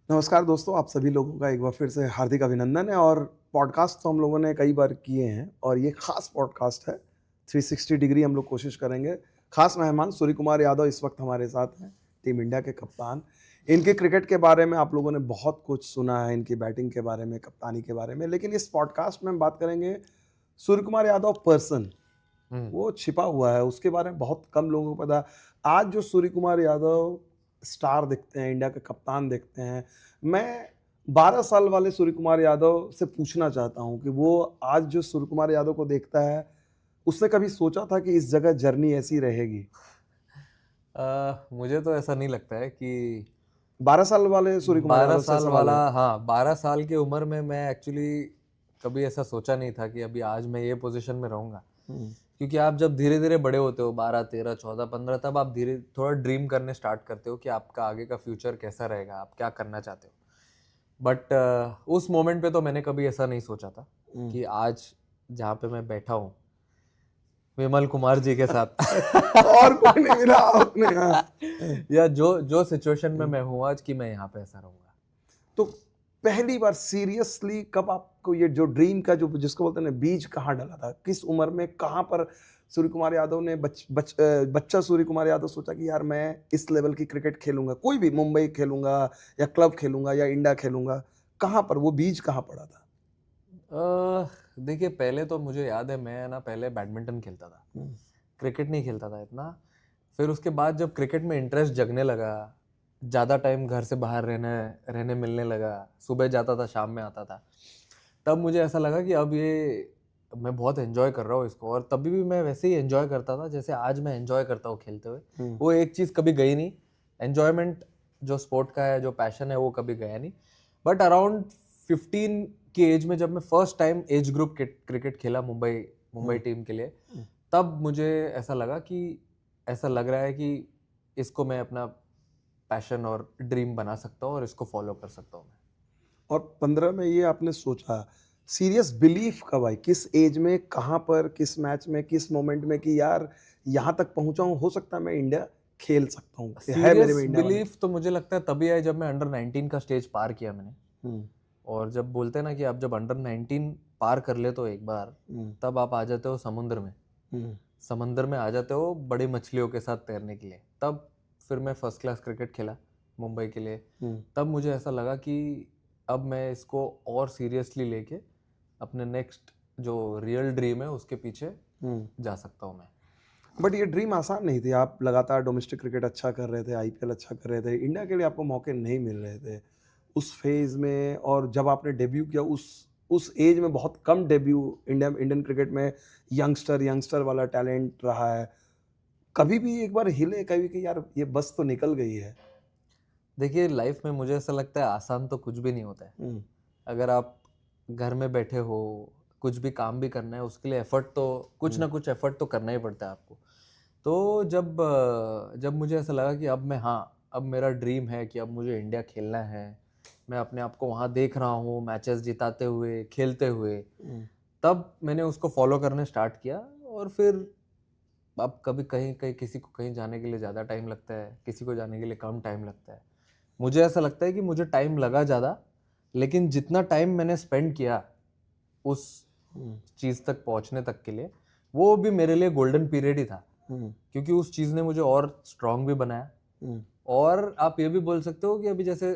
नमस्कार दोस्तों, आप सभी लोगों का एक बार फिर से हार्दिक अभिनंदन है। और पॉडकास्ट तो हम लोगों ने कई बार किए हैं और ये खास पॉडकास्ट है। 360 डिग्री हम लोग कोशिश करेंगे। खास मेहमान सूर्य कुमार यादव इस वक्त हमारे साथ हैं, टीम इंडिया के कप्तान। इनके क्रिकेट के बारे में आप लोगों ने बहुत कुछ सुना है, इनकी बैटिंग के बारे में, कप्तानी के बारे में, लेकिन इस पॉडकास्ट में हम बात करेंगे सूर्य कुमार यादव पर्सन। हुँ। वो छिपा हुआ है, उसके बारे में बहुत कम लोगों को पता। आज जो सूर्य कुमार यादव स्टार दिखते हैं, इंडिया के कप्तान दिखते हैं, मैं 12 साल वाले सूर्य कुमार यादव से पूछना चाहता हूँ कि वो आज जो सूर्य कुमार यादव को देखता है, उसने कभी सोचा था कि इस जगह जर्नी ऐसी रहेगी? मुझे तो ऐसा नहीं लगता है कि 12 साल वाले सूर्य कुमार 12 यादव से साल सवाल वाला है। हाँ, 12 साल की उम्र में मैं एक्चुअली कभी ऐसा सोचा नहीं था कि अभी आज मैं ये पोज़ीशन में रहूँगा। हुँ, क्योंकि आप जब धीरे-धीरे बड़े होते हो 12, 13, 14, 15 तब आप धीरे थोड़ा ड्रीम करने स्टार्ट करते हो कि आपका आगे का फ्यूचर कैसा रहेगा, आप क्या करना चाहते हो। बट उस मोमेंट पे तो मैंने कभी ऐसा नहीं सोचा था हुँ। कि आज जहाँ पे मैं बैठा हूँ, विमल कुमार जी के साथ और कोई नहीं मिला आपने, हाँ। या जो जो सिचुएशन में हुँ। मैं हूँ आज कि मैं यहाँ पे ऐसा रहूँगा। तो पहली बार सीरियसली कब आपको ये जो ड्रीम का जो जिसको बोलते हैं ना बीज कहाँ डला था? किस उम्र में, कहाँ पर सूर्य कुमार यादव ने बच्चा सूर्य कुमार यादव सोचा कि यार मैं इस लेवल की क्रिकेट खेलूँगा, कोई भी मुंबई खेलूँगा या क्लब खेलूँगा या इंडिया खेलूँगा, कहाँ पर वो बीज कहाँ पड़ा था? देखिए पहले तो मुझे याद है मैं ना पहले बैडमिंटन खेलता था, हुँ, क्रिकेट नहीं खेलता था इतना। फिर उसके बाद जब क्रिकेट में इंटरेस्ट जगने लगा, ज़्यादा टाइम घर से बाहर रहने रहने मिलने लगा, सुबह जाता था शाम में आता था, तब मुझे ऐसा लगा कि अब ये मैं बहुत एन्जॉय कर रहा हूँ इसको। और तभी भी मैं वैसे ही एन्जॉय करता था जैसे आज मैं एन्जॉय करता हूँ खेलते हुए। हुँ, वो एक चीज़ कभी गई नहीं, एन्जॉयमेंट जो स्पोर्ट का है, जो पैशन है वो कभी गया नहीं। बट अराउंड 15 की एज में जब मैं first time age group cricket खेला मुंबई मुंबई हुँ, टीम के लिए, हुँ। तब मुझे ऐसा लगा कि ऐसा लग रहा है कि इसको मैं अपना पैशन और ड्रीम बना सकता हूँ और इसको फॉलो कर सकता हूँ मैं। और 15 में ये आपने सोचा, सीरियस बिलीफ कब आई? किस एज में, कहाँ पर, किस मैच में, किस मोमेंट में कि यार यहाँ तक पहुँचा हूँ, हो सकता है मैं इंडिया खेल सकता हूँ, कि है मेरे सीरियस में इंडिया वाली। बिलीफ तो मुझे लगता है तभी आया जब मैं अंडर 19 का स्टेज पार किया मैंने। हुँ, और जब बोलते हैं ना कि आप जब अंडर 19 पार कर ले तो एक बार, हुँ, तब आप आ जाते हो समुद्र में। हुँ, समंदर में आ जाते हो बड़ी मछलियों के साथ तैरने के लिए। तब फिर मैं फर्स्ट क्लास क्रिकेट खेला मुंबई के लिए। हुँ। तब मुझे ऐसा लगा कि अब मैं इसको और सीरियसली लेके अपने नेक्स्ट जो रियल ड्रीम है उसके पीछे हुँ। जा सकता हूँ मैं। बट ये ड्रीम आसान नहीं थी। आप लगातार डोमेस्टिक क्रिकेट अच्छा कर रहे थे, आईपीएल अच्छा कर रहे थे, इंडिया के लिए आपको मौके नहीं मिल रहे थे। उस फ़ेज़ में और जब आपने डेब्यू किया उस एज में बहुत कम डेब्यू इंडियन क्रिकेट में यंगस्टर वाला टैलेंट रहा है। कभी भी एक बार हिले कभी कि यार ये बस तो निकल गई है? देखिए लाइफ में मुझे ऐसा लगता है आसान तो कुछ भी नहीं होता है। हुँ, अगर आप घर में बैठे हो, कुछ भी काम भी करना है उसके लिए एफर्ट तो कुछ हुँ, ना कुछ एफर्ट तो करना ही पड़ता है आपको। तो जब मुझे ऐसा लगा कि अब मैं हाँ, अब मेरा ड्रीम है कि अब मुझे इंडिया खेलना है। मैं अपने आप को वहाँ देख रहा हूँ मैचेस जिताते हुए, खेलते हुए। हुँ। तब मैंने उसको फ़ॉलो करने स्टार्ट किया। और फिर अब कभी कहीं कहीं किसी को कहीं जाने के लिए ज़्यादा टाइम लगता है, किसी को जाने के लिए कम टाइम लगता है। मुझे ऐसा लगता है कि मुझे टाइम लगा ज़्यादा, लेकिन जितना टाइम मैंने स्पेंड किया उस हुँ, चीज़ तक पहुँचने तक के लिए, वो भी मेरे लिए गोल्डन पीरियड ही था। हुँ, क्योंकि उस चीज़ ने मुझे और स्ट्रॉन्ग भी बनाया। हुँ, और आप ये भी बोल सकते हो कि अभी जैसे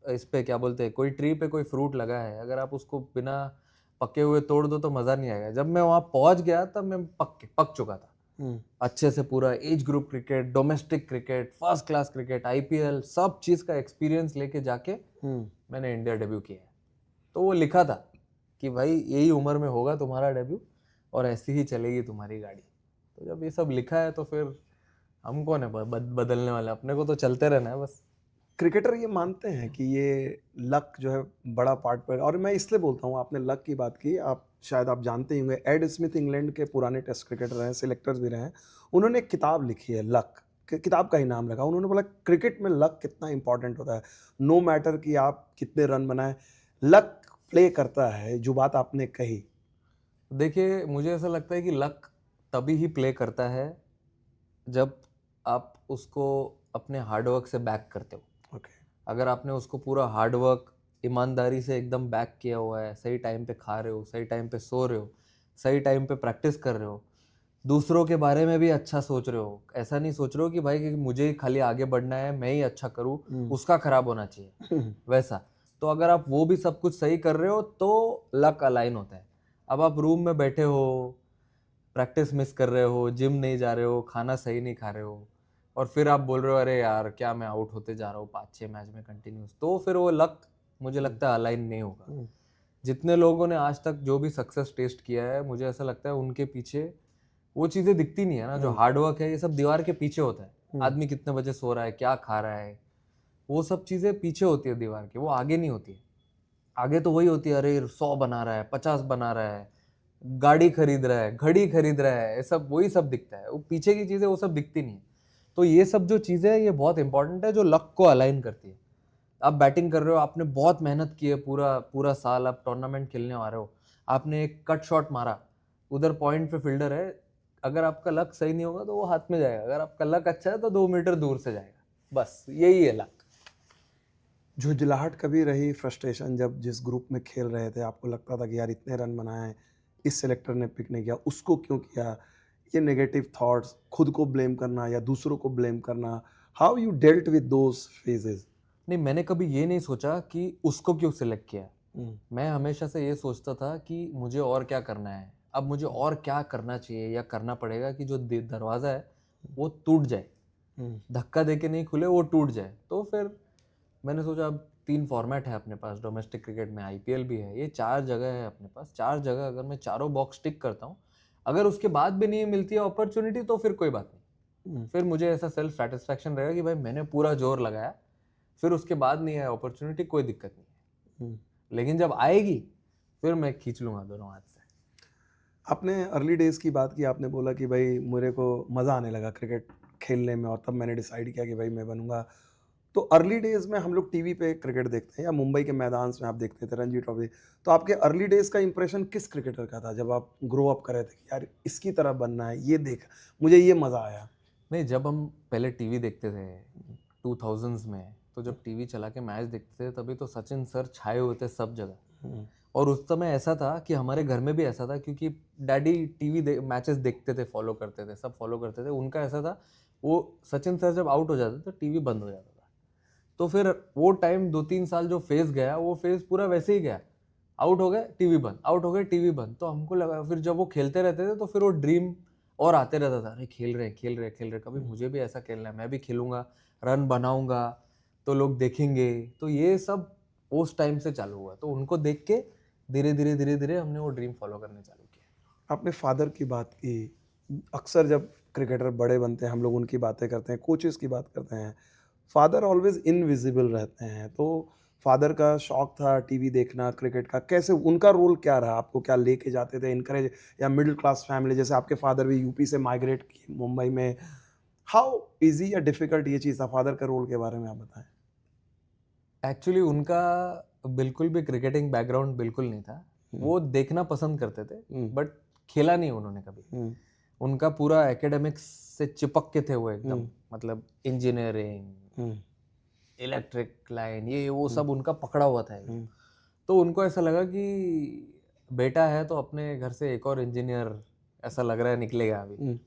इस पे क्या बोलते हैं, कोई ट्री पे कोई फ्रूट लगा है, अगर आप उसको बिना पके हुए तोड़ दो तो मज़ा नहीं आएगा। जब मैं वहाँ पहुँच गया तब मैं पक चुका था। हुँ, अच्छे से पूरा age group cricket, domestic cricket, first class cricket, IPL सब चीज़ का एक्सपीरियंस लेके जाके हुँ। मैंने इंडिया डेब्यू किया है। तो वो लिखा था कि भाई यही उम्र में होगा तुम्हारा डेब्यू और ऐसी ही चलेगी तुम्हारी गाड़ी। तो जब ये सब लिखा है तो फिर हम कौन है बदलने वाले, अपने को तो चलते रहना है बस। क्रिकेटर ये मानते हैं कि ये लक जो है बड़ा पार्ट प्ले, और मैं इसलिए बोलता हूँ, आपने लक की बात की, आप शायद आप जानते ही होंगे, एड स्मिथ इंग्लैंड के पुराने टेस्ट क्रिकेटर हैं, सिलेक्टर्स भी रहे हैं। उन्होंने एक किताब लिखी है लक, किताब का ही नाम रखा। उन्होंने बोला क्रिकेट में लक कितना इंपॉर्टेंट होता है। नो मैटर कि आप कितने रन बनाए, लक प्ले करता है। जो बात आपने कही। देखिए मुझे ऐसा लगता है कि लक तभी ही प्ले करता है जब आप उसको अपने हार्ड वर्क से बैक करते हो। ओके। अगर आपने उसको पूरा हार्ड वर्क ईमानदारी से एकदम बैक किया हुआ है, सही टाइम पे खा रहे हो, सही टाइम पे सो रहे हो, सही टाइम पे प्रैक्टिस कर रहे हो, दूसरों के बारे में भी अच्छा सोच रहे हो, ऐसा नहीं सोच रहे हो कि भाई कि मुझे खाली आगे बढ़ना है, मैं ही अच्छा करूँ, उसका खराब होना चाहिए, वैसा। तो अगर आप वो भी सब कुछ सही कर रहे हो तो लक अलाइन होता है। अब आप रूम में बैठे हो, प्रैक्टिस मिस कर रहे हो, जिम नहीं जा रहे हो, खाना सही नहीं खा रहे हो, और फिर आप बोल रहे हो अरे यार क्या मैं आउट होते जा रहा हूँ 5-6 मैच में कंटिन्यूस, तो फिर वो लक मुझे लगता है अलाइन नहीं होगा। जितने लोगों ने आज तक जो भी सक्सेस टेस्ट किया है, मुझे ऐसा लगता है उनके पीछे वो चीज़ें दिखती नहीं है ना, जो हार्डवर्क है ये सब दीवार के पीछे होता है। आदमी कितने बजे सो रहा है, क्या खा रहा है, वो सब चीज़ें पीछे होती है दीवार के, वो आगे नहीं होती है। आगे तो वही होती है, अरे 100 बना रहा है, 50 बना रहा है, गाड़ी खरीद रहा है, घड़ी खरीद रहा है, ये सब वही सब दिखता है, वो पीछे की चीज़ें वो सब दिखती नहीं है। तो ये सब जो चीज़ें है ये बहुत इंपॉर्टेंट है, जो लक को अलाइन करती है। आप बैटिंग कर रहे हो, आपने बहुत मेहनत की है, पूरा पूरा साल आप टूर्नामेंट खेलने आ रहे हो, आपने एक कट शॉट मारा, उधर पॉइंट पे फील्डर है, अगर आपका लक सही नहीं होगा तो वो हाथ में जाएगा, अगर आपका लक अच्छा है तो 2 मीटर दूर से जाएगा, बस यही है लक। झुंझलाहट कभी रही, फ्रस्ट्रेशन, जब जिस ग्रुप में खेल रहे थे आपको लगता था कि यार इतने रन बनाए, इस सेलेक्टर ने पिक नहीं किया, उसको क्यों किया, ये नेगेटिव थॉट्स, खुद को ब्लेम करना या दूसरों को ब्लेम करना, how you dealt with those phases? नहीं, मैंने कभी ये नहीं सोचा कि उसको क्यों सिलेक्ट किया, मैं हमेशा से ये सोचता था कि मुझे और क्या करना है, अब मुझे और क्या करना चाहिए या करना पड़ेगा कि जो दरवाज़ा है वो टूट जाए, धक्का दे के नहीं खुले, वो टूट जाए। तो फिर मैंने सोचा अब 3 फॉर्मेट है अपने पास, डोमेस्टिक क्रिकेट में आईपीएल भी है, ये 4 जगह है अपने पास, 4 जगह अगर मैं चारों बॉक्स टिक करता हूँ, अगर उसके बाद भी नहीं मिलती है अपॉर्चुनिटी तो फिर कोई बात नहीं, फिर मुझे ऐसा सेल्फ सेटिस्फैक्शन रहेगा कि भाई मैंने पूरा जोर लगाया, फिर उसके बाद नहीं है अपॉर्चुनिटी, कोई दिक्कत नहीं है, लेकिन जब आएगी फिर मैं खींच लूंगा दोनों हाथ से। आपने अर्ली डेज की बात की, आपने बोला कि भाई मेरे को मज़ा आने लगा क्रिकेट खेलने में और तब मैंने डिसाइड किया कि भाई मैं बनूंगा। तो अर्ली डेज में हम लोग टीवी पे क्रिकेट देखते हैं या मुंबई के मैदान में आप देखते थे रणजी ट्रॉफी, तो आपके अर्ली डेज का इंप्रेशन किस क्रिकेटर का था जब आप ग्रो अप कर रहे थे कि यार इसकी तरह बनना है, ये देख मुझे ये मज़ा आया? नहीं, जब हम पहले टीवी देखते थे 2000s में, तो जब टीवी चला के मैच देखते थे तभी तो सचिन सर छाए हुए थे सब जगह, और उस समय ऐसा था कि हमारे घर में भी ऐसा था, क्योंकि डैडी टीवी मैचेस देखते थे, फॉलो करते थे, सब फॉलो करते थे, उनका ऐसा था, वो सचिन सर जब आउट हो जाते तो टीवी बंद हो जाता था। तो फिर वो टाइम 2-3 साल जो फेज गया, वो फेज पूरा वैसे ही गया, आउट हो गए टीवी बंद, आउट हो गए टीवी बंद। तो हमको लगा फिर जब वो खेलते रहते थे तो फिर वो ड्रीम और आते रहता था, अरे खेल रहे खेल रहे खेल रहे, कभी मुझे भी ऐसा खेलना है, मैं भी खेलूंगा, रन बनाऊंगा तो लोग देखेंगे। तो ये सब उस टाइम से चालू हुआ, तो उनको देख के धीरे धीरे धीरे धीरे हमने वो ड्रीम फॉलो करने चालू किया। आपने फादर की बात की, अक्सर जब क्रिकेटर बड़े बनते हैं हम लोग उनकी बातें करते हैं, कोचेस की बात करते हैं, फादर ऑलवेज इनविजिबल रहते हैं, तो फादर का शौक था टीवी देखना क्रिकेट का, कैसे उनका रोल क्या रहा, आपको क्या लेके जाते थे, इनकरेज, या मिडिल क्लास फैमिली जैसे आपके फादर भी यूपी से माइग्रेट किए मुंबई में, हाउ इजी या डिफिकल्ट ये चीज़ था, फादर का रोल के बारे में आप बताएं? एक्चुअली उनका बिल्कुल भी क्रिकेटिंग बैकग्राउंड बिल्कुल नहीं था, वो देखना पसंद करते थे बट खेला नहीं उन्होंने कभी। उनका पूरा एकेडमिक्स से चिपक के थे वो एकदम, मतलब इंजीनियरिंग, इलेक्ट्रिक लाइन, ये वो सब उनका पकड़ा हुआ था एकदम। तो उनको ऐसा लगा कि बेटा है तो अपने घर से एक और इंजीनियर ऐसा लग रहा है निकलेगा अभी।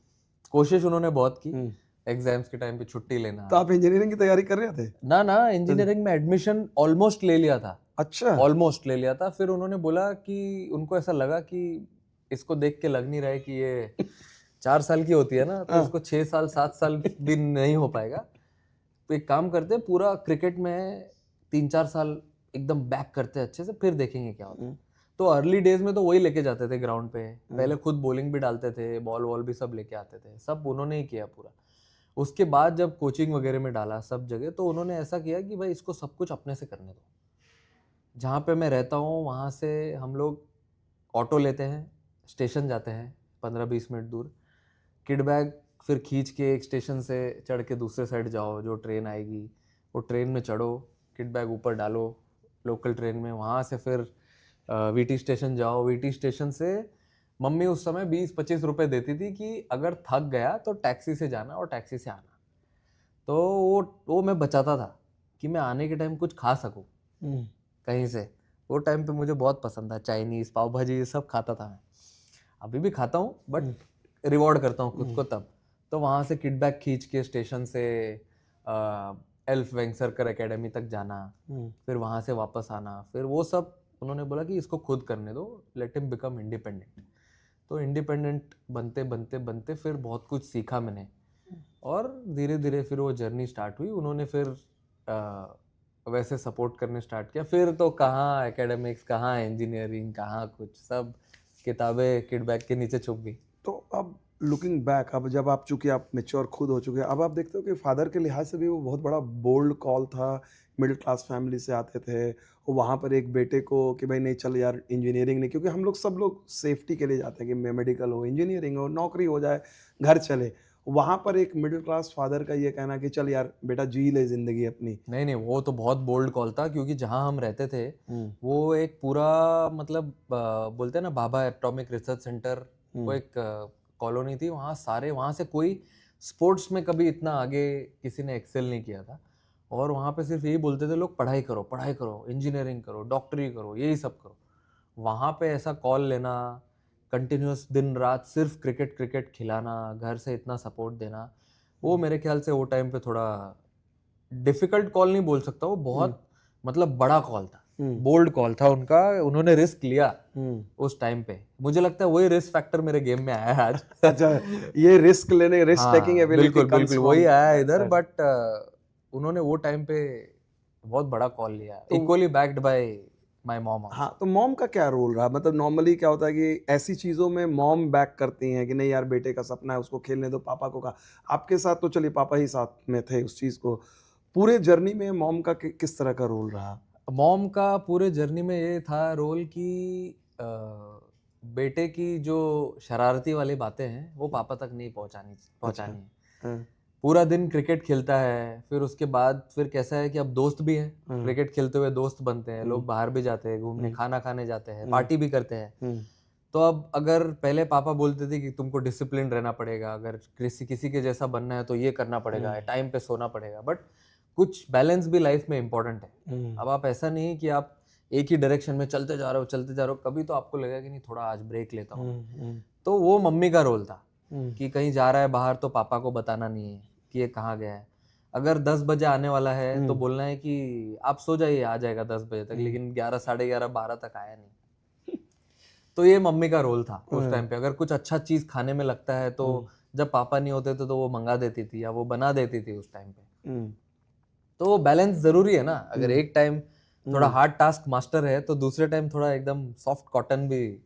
कोशिश उन्होंने बहुत की, एग्जाम्स के टाइम पे छुट्टी लेना। तो आप इंजीनियरिंग की तैयारी कर रहे थे? ना इंजीनियरिंग में एडमिशन ऑलमोस्ट ले लिया था। अच्छा। ऑलमोस्ट ले लिया था, फिर उन्होंने बोला कि उनको ऐसा लगा कि इसको देख के लग नहीं रहा है कि ये 4 साल की होती है ना, तो इसको 6 साल 7 साल भी नहीं हो पाएगा, तो एक काम करते हैं पूरा क्रिकेट में 3-4 साल एकदम बैक करते हैं अच्छे से, फिर देखेंगे क्या होता है। तो अर्ली डेज में तो वही लेके जाते थे ग्राउंड पे, पहले खुद बॉलिंग भी डालते थे, बॉल वॉल भी सब लेके आते थे, सब उन्होंने ही किया पूरा। उसके बाद जब कोचिंग वगैरह में डाला सब जगह, तो उन्होंने ऐसा किया कि भाई इसको सब कुछ अपने से करने दो। जहाँ पे मैं रहता हूँ वहाँ से हम लोग ऑटो लेते हैं, स्टेशन जाते हैं 15-20 मिनट दूर, किड बैग फिर खींच के एक स्टेशन से चढ़ के दूसरे साइड जाओ, जो ट्रेन आएगी वो ट्रेन में चढ़ो, किड बैग ऊपर डालो लोकल ट्रेन में, वहाँ से फिर वीटी स्टेशन जाओ, वीटी स्टेशन से मम्मी उस समय 20-25 रुपए देती थी कि अगर थक गया तो टैक्सी से जाना और टैक्सी से आना, तो वो मैं बचाता था कि मैं आने के टाइम कुछ खा सकूं कहीं से। वो टाइम पे मुझे बहुत पसंद था, चाइनीज, पाव भाजी, ये सब खाता था मैं। अभी भी खाता हूँ बट रिवॉर्ड करता हूँ खुद को तब। तो वहाँ से किडबैक खींच के स्टेशन से एल्फ वेंगसरकर एकेडमी तक जाना, फिर वहाँ से वापस आना, फिर वो सब उन्होंने बोला कि इसको खुद करने दो, लेट हिम बिकम इंडिपेंडेंट। तो इंडिपेंडेंट बनते बनते बनते फिर बहुत कुछ सीखा मैंने, और धीरे धीरे फिर वो जर्नी स्टार्ट हुई। उन्होंने फिर वैसे सपोर्ट करने स्टार्ट किया। फिर तो कहाँ एकेडमिक्स, कहाँ इंजीनियरिंग, कहाँ कुछ, सब किताबें किडबैग के नीचे छुप गई। तो अब लुकिंग बैक, अब जब आप चूंकि आप मेच्योर खुद हो चुके हैं, अब आप देखते हो कि फादर के लिहाज से भी वो बहुत बड़ा बोल्ड कॉल था। मिडिल क्लास फैमिली से आते थे, और वहाँ पर एक बेटे को कि भाई नहीं चल यार इंजीनियरिंग नहीं, क्योंकि हम लोग सब लोग सेफ्टी के लिए जाते हैं कि मेडिकल हो, इंजीनियरिंग हो, नौकरी हो जाए, घर चले। वहाँ पर एक मिडिल क्लास फादर का ये कहना कि चल यार बेटा जी ले जिंदगी अपनी। नहीं नहीं, वो तो बहुत बोल्ड कॉल था, क्योंकि जहाँ हम रहते थे वो एक पूरा मतलब बोलते हैं ना भाभा एटॉमिक रिसर्च सेंटर, वो एक कॉलोनी थी। वहाँ से कोई स्पोर्ट्स में कभी इतना आगे किसी ने एक्सेल नहीं किया था, और वहाँ पे सिर्फ यही बोलते थे लोग, पढ़ाई करो, इंजीनियरिंग करो, डॉक्टरी करो, यही सब करो। वहाँ पे ऐसा कॉल लेना, कंटिन्यूस दिन रात सिर्फ क्रिकेट खिलाना, घर से इतना सपोर्ट देना, वो मेरे ख्याल से वो टाइम पे थोड़ा डिफिकल्ट कॉल नहीं बोल सकता, वो बहुत मतलब बड़ा कॉल था, बोल्ड कॉल था उनका। उन्होंने रिस्क लिया उस टाइम पे। मुझे लगता है वही रिस्क फैक्टर मेरे गेम में आया है आज। अच्छा, ये रिस्क लेने, रिस्क टेकिंग एबिलिटी बिल्कुल वही आया इधर। बट उन्होंने वो टाइम पे बहुत बड़ा कॉल लिया, equally backed by my mom. हाँ, तो मॉम का क्या रोल रहा? मतलब नॉर्मली क्या होता है कि ऐसी चीज़ों में मॉम बैक करती हैं कि नहीं यार बेटे का सपना है, उसको खेलने दो, पापा को कहा। आपके साथ तो चलिए पापा ही साथ में थे उस चीज़ को। पूरे जर्नी में मॉम का किस तरह का रोल रहा? मॉम का पूरे जर्नी में ये था रोल कि बेटे की जो शरारती वाली बातें हैं वो पापा तक नहीं पहुंचानी है। पूरा दिन क्रिकेट खेलता है, फिर उसके बाद फिर कैसा है कि अब दोस्त भी हैं, क्रिकेट खेलते हुए दोस्त बनते हैं, लोग बाहर भी जाते हैं घूमने, खाना खाने जाते हैं, पार्टी भी करते हैं। तो अब अगर पहले पापा बोलते थे कि तुमको डिसिप्लिन रहना पड़ेगा, अगर किसी के जैसा बनना है तो ये करना पड़ेगा, टाइम पे सोना पड़ेगा, बट कुछ बैलेंस भी लाइफ में इम्पोर्टेंट है। अब आप ऐसा नहीं कि आप एक ही डायरेक्शन में चलते जा रहे हो, कभी तो आपको लगेगा कि नहीं थोड़ा आज ब्रेक लेता हूँ। तो वो मम्मी का रोल था कि कहीं जा रहा है बाहर तो पापा को बताना नहीं है कि ये कहाँ गया है। अगर 10 बजे आने वाला है तो बोलना है कि आप सो जाइए, आ जाएगा 10 बजे तक, लेकिन 11, साढ़े 11, 12 तक आया नहीं। तो ये मम्मी का रोल था उस टाइम पे। अगर कुछ अच्छा चीज खाने में लगता है तो जब पापा नहीं होते थे तो वो मंगा देती थी या वो बना देती थी उस टाइम पे। तो वो बैलेंस जरूरी है ना। अगर एक टाइम थोड़ा हार्ड टास्क मास्टर है तो दूसरे टाइम थोड़ा एकदम सॉफ्ट कॉटन भी